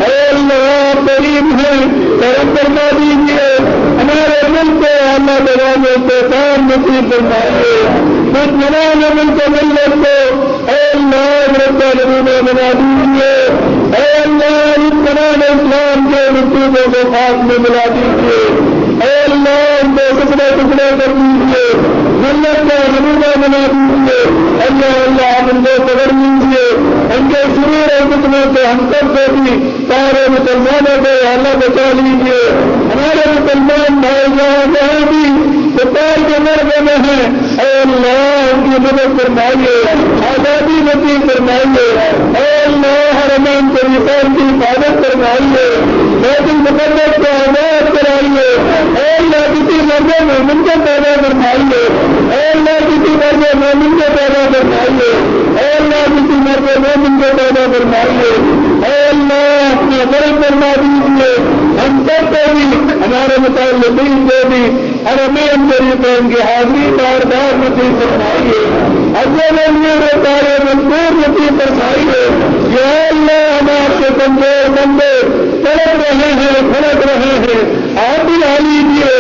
اے اللہ قریب ہیں کرم فرما دیجیے، ہمارے ملک کو اللہ تعالیٰ سے کام نصیب فرمائیے، دشمنان ملک ملت کو اے اللہ رب العالمین بنا دیجیے، اے اللہ اس بنان اسلام کے منصوبوں کو خاص میں ملا دیجیے، اے اللہ ان کو ٹکڑے ٹکڑے کر دیجیے، ملت کا نمونہ بنا دیجیے، اللہ آپ ان کو پکڑ لیجیے، ان کے شرور اور فتنوں سے ہم سب سے بھی سارے مسلمانوں کو اللہ بچا لیجیے، ہمارے مسلمان بھائی جہاں بھی سرکار کے مرغے میں ہیں، اے اللہ ان کی مدد فرمائیے، آزادی نصیب فرمائیے، اے اللہ حرمین شریفین کی حفاظت فرمائیے، بیت المقدس کو آزاد کرائیے، اے اللہ کسی مرغے مومن کو پیدا فرمائیے، اے اللہ کسی مرغے مومن کو پیدا فرمائیے، اے اللہ کسی مرغے مومن کو پیدا فرمائیے، اے اللہ اپنا کرم فرما دیجیے، ہم سب کو بھی ہمارے متعلقین کو بھی حرمین شریفین کی حاضری بار بار نصیب فرمائیے، اجل سارے منصور نصیب فرمائیے، یا اللہ ہم آپ کے کمزور بندے تڑپ رہے ہیں کھڑک رہے ہیں، آپ دلا لیجیے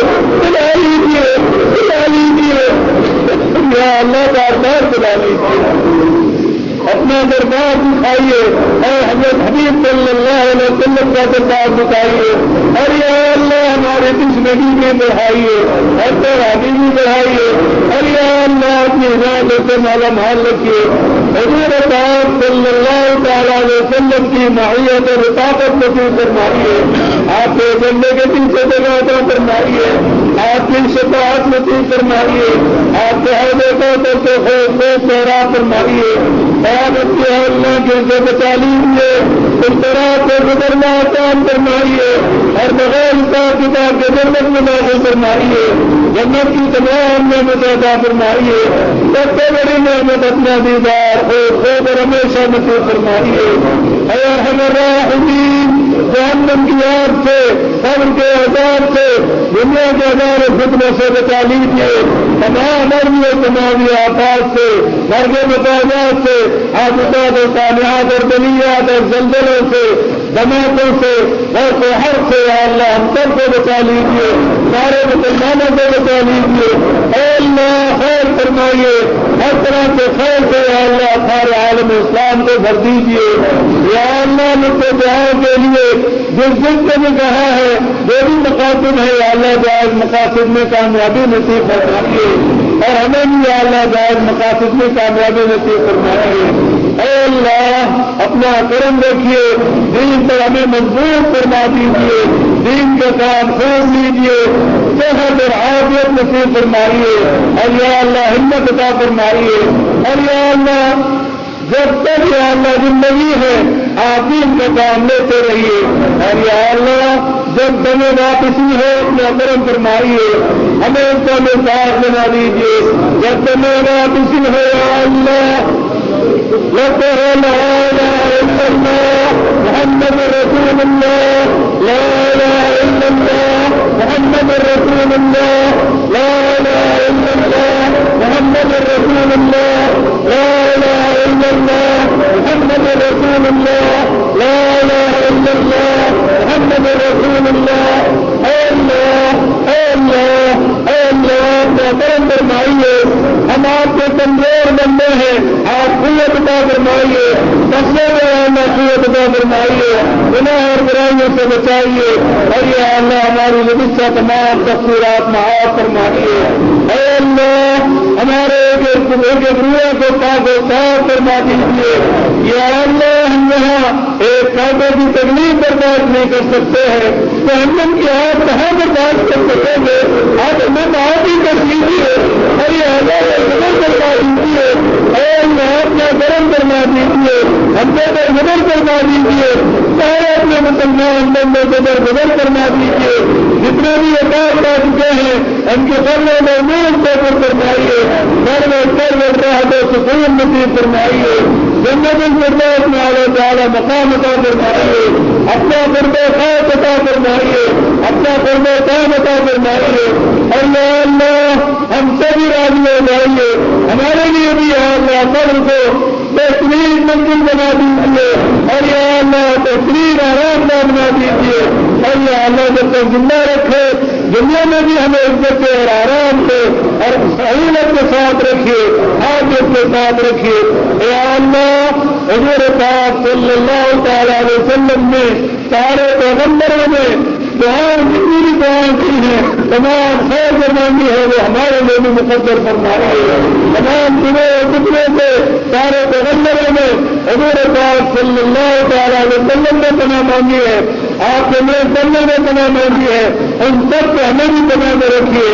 دلا لیجیے دلا لیجیے، یا اللہ بار بار دلا لیجیے، اپنا دربار دکھائیے اور حضرت حبیب صلی اللہ علیہ وسلم کا دربار دکھائیے، اور یا اللہ ہمارے دشمنی بھی بڑھائیے اور تیرانی بھی بڑھائیے، اور یا اللہ اپنی ذات سے مالا مال رکھیے، حضور پاک صلی اللہ تعالیٰ علیہ وسلم کی معیت اور رفاقت نصیب فرمائیے، آپ کے جنڈے کے پیچھے جگہ عطا فرمائیے، آپ کی شفاعت نصیب فرمائیے، آپ کے ہر بیٹوں کو خوف پیرا فرمائیے، اور اس کے اللہ کے سے بچا لیجیے، اس طرح سے گزرنا آسان فرمائیے، اور بغیر حساب کتاب کے جنت میں داخل فرمائیے، جنت کی تمام نعمت عطا فرمائیے، سب سے بڑی نعمت اپنا دیدار خوب اور ہمیشہ نصیب فرمائیے، اے ارحم الراحمین جہنم کی آگ سے قبر کے عذاب سے دنیا کے عذاب و فتنوں سے بچا لیجیے، تمام مرضی و تمامی آفات سے مرگ متاجات سے حادثات و صالحات اور بلیات اور زلزلوں سے دماغوں سے اور ہر سے اللہ ہم سب کو بچا لیجیے، سارے مسلمانوں کو بچا لیجیے، اے اللہ خیر فرمائیے، ہر طرح کے خیر سے یا اللہ سارے عالم اسلام کو بھر دیجیے۔ یا اللہ مجھ سے دعاؤں کے لیے جس دن کو بھی کہا ہے جو بھی مقاصد ہے یا اللہ جائز مقاصد میں کامیابی نصیب فرمائیے، اور ہمیں بھی یا اللہ جائز مقاصد میں کامیابی نصیب فرمائیے۔ اے اللہ اپنا کرم رکھیے، دین پر ہمیں مضبوط فرما دیجیے، دین کا کام خوب لیجیے، صحت اور عافیت نصیب فرمائیے، اور یا اللہ ہمت عطا فرمائیے، اور یا اللہ جب تک یا اللہ زندگی ہے آپ دین کا کام لیتے رہیے، اور یا اللہ جب تمہیں واپسی ہے اپنا کرم فرمائیے، ہمیں اس کا مثال بنا دیجیے، جب تمہیں واپسی ہے یا اللہ لا الہ الا اللہ محمد رسول اللہ، لا الہ الا اللہ محمد رسول اللہ، لا الہ الا اللہ محمد رسول اللہ، لا الہ الا اللہ محمد رسول اللہ، لا الہ الا اللہ محمد رسول اللہ۔ اے اللہ اے اللہ اے اللہ اپنا کرم فرمائیے، ہم آپ کے کمزور بندے ہیں، آپ قوت عطا فرمائیے، مسئلے میں اللہ قوت عطا فرمائیے، گناہ اور برائیوں سے بچائیے، اور یا اللہ ہماری لبسہ تمام تقصیرات معاف فرمائیے۔ اے اللہ ہمارے ایک روح کو پاک و صاف فرما دیجیے۔ یا اللہ ہم یہاں ایک کعبے کی تکلیف برداشت نہیں کر سکتے ہیں تو ہم کی آپ کہاں برداشت کر سکیں گے؟ آپ ہمیں معافی کر دیجیے، اور یہ اللہ قدر کروا دیجیے۔ اے اللہ اپنا کرم فرما دیجیے، ہم کو قدر فرما دیجیے، سارے اپنے مسلمان بندوں کو قدر فرما دیجیے، جتنے بھی عطا آ چکے ہیں ان کے قبروں میں نور کو پر فرمائیے، گھر میں راحت و سکون نصیب فرمائیے، جنت الفردوس میں اعلیٰ تعالی مقام عطا فرمائیے، اپنا قرب خاص عطا فرمائیے، اپنا قرب کام عطا فرمائیے، اور یا اللہ ہم سبھی راضی ہو جائیے، ہمارے لیے بھی یا اللہ قبر کو بہترین منزل بنا دیجیے، اور یا اللہ بہترین آرام دہ بنا دیجیے، اور یا اللہ جب تک زندہ رکھے دنیا میں بھی ہمیں عزت سے اور آرام سے اور سہولت کے ساتھ رکھیے، حاجت کے ساتھ رکھیے۔ یا اللہ حضور پاک صلی اللہ تعالی علیہ وسلم نے سارے پیغمبروں نے دعائیں جتنی بھی دعائیں کی ہیں تمام خیر جو مانگی ہے وہ ہمارے لیے بھی مقدر فرمائیے۔ تمام دنوں اور کتنے سے سارے پیغمبروں نے حضور پاک صلی اللہ تعالی علیہ وسلم نے پناہ مانگی ہے، آپ کے میرے کرنے میں پناہ مانگی ہے، ان سب کو ہمیں بھی پناہ میں رکھیے۔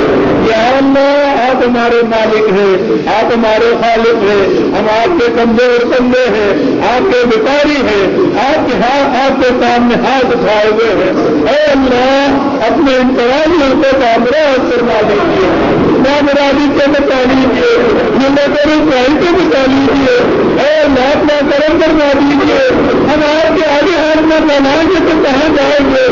یا اللہ آپ ہمارے مالک ہیں، آپ ہمارے خالق ہیں، ہم آپ کے کمزور بندے ہیں، آپ کے بھکاری ہیں، آپ کے سامنے ہاتھ اٹھائے ہوئے ہیں۔ اے اللہ اپنے انتظامیوں کو کامراد فرما دیجیے، کامرادی کو بتا دیجیے، کو بتا دیجیے۔ اے اللہ اپنا کرم فرما دیجیے، ہم آپ کے آگے ہاتھ میں بنائیں گے تو کہاں جائیں گے؟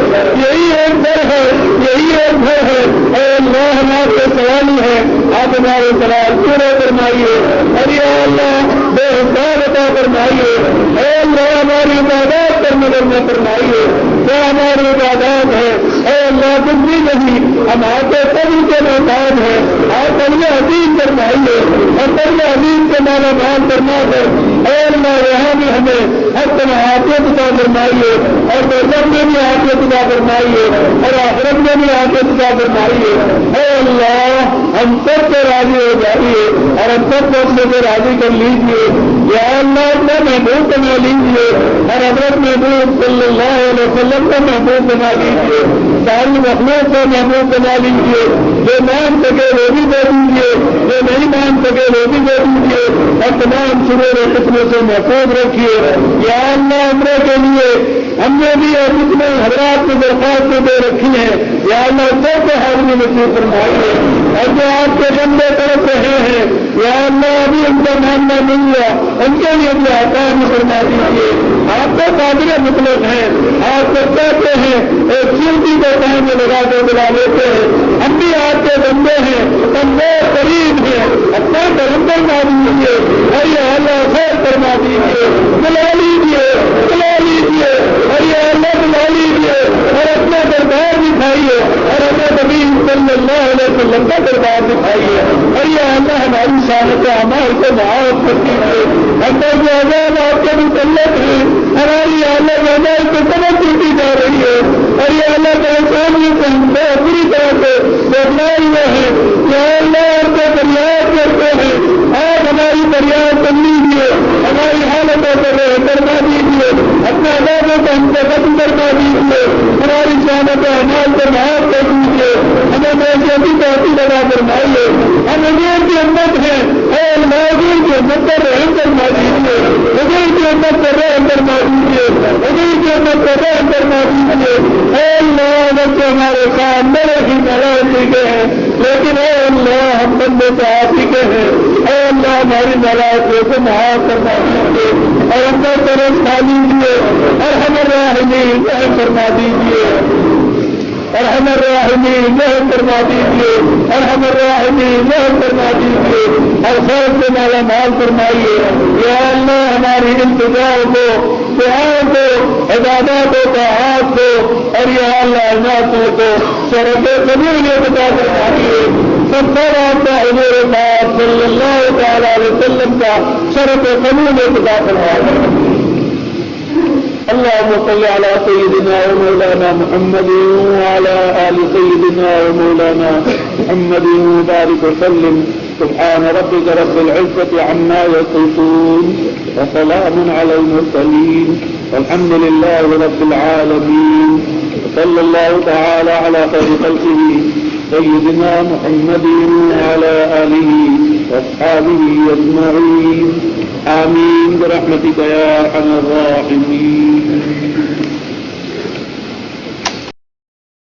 یہی ایک گھر ہے، یہی ایک گھر ہے۔ اے اللہ ہم آپ کے سوالی ہیں، آپ ہمارے سوال پورے فرمائیے، اور یا اللہ بے حساب عطا فرمائیے۔ اے اللہ ہماری عبادات پر نظر میں فرمائیے، کیا ہماری عبادات ہے؟ اے اللہ کچھ بھی نہیں، ہم آپ کے قبر کے محتاج ہیں، آپ قبر عظیم فرمائیے، اور قبر عظیم کے مانا مان فرما کر اے اللہ یہاں بھی ہمیں ہر طرح عافیت عطا فرمائیے، اور برزخ میں بھی عافیت عطا فرمائیے، اور آخرت میں بھی عافیت عطا فرمائیے۔ اے اللہ ہم سب سے راضی ہو جائیے، اور ہم سب کو اپنے سے راضی کر لیجیے۔ یا اللہ اپنا محبوب بنا لیجیے، اور حضرت محبوب صلی اللہ علیہ وسلم کا محبوب بنا لیجیے، ساری مخلوق کا محبوب بنا لیجیے، جو مان سکے وہ بھی دے دیجیے، جو نہیں مان سکے وہ بھی دے دیجیے، اور تمام شرور قسموں سے محفوظ رکھیے۔ یا اللہ عمرے کے لیے ہم نے بھی اور جتنے حضرات کی درخواستیں دے رکھی ہیں یا اللہ سب کو حاضری نصیب فرمائیے، اور جو آپ کے بندے طرف رہے ہیں یا اللہ ابھی ان کا ماننا نہیں ہوا ان کے لیے بھی آسان فرما دیجیے۔ آپ کو قادر مطلق ہیں، آپ کو کہتے ہیں ایک چیلتی کو کہیں میں لگا کر بلا لیتے ہیں، ہم بھی آپ کے بندے ہیں، ہم بہت قریب ہیں، اپنا کرم فرما دیجیے، اور یہ اللہ خیر فرما دیجیے، بلا لیجیے بلا لیجیے، اور یہ اللہ بلا لیجیے، اور اپنا دربار دکھائیے، اور اپنے نبی صلی اللہ علیہ وسلم کا دربار دکھائیے، اور یہ بندے تو آپ ہی کے ہیں. اے اللہ ہماری ناراضگیوں کو معاف فرما دیجیے اور اپنا طرف کھا لیجیے اور ہمیں راحمین رحم فرما دیجیے اور ہمیں راحمین رحم فرما دیجیے اور ہمیں راحمین رحم فرما دیجیے اور خیر سے مالا مال فرمائیے. یا اللہ ہماری انتظار کو دعاؤں کو عبادات و طاعات کو اور یا اللہ عنایتوں کو شرف قبولیت عطا فرمائیے. سب آپ کا حضور پاک صلی اللہ تعالی علیہ وسلم کا شرف قبولیت عطا فرمائیے. اللهم صل على سيدنا ومولانا محمد وعلى آل سيدنا ومولانا محمد وبارك وسلم. سبحان ربك رب العزة عما يصفون وسلام على المرسلين والحمد لله رب العالمين. صلى الله تعالى على خير خلقه سيدنا محمد وعلى آله وأصحابه أجمعين. آمين برحمتك يا أرحم الراحمين.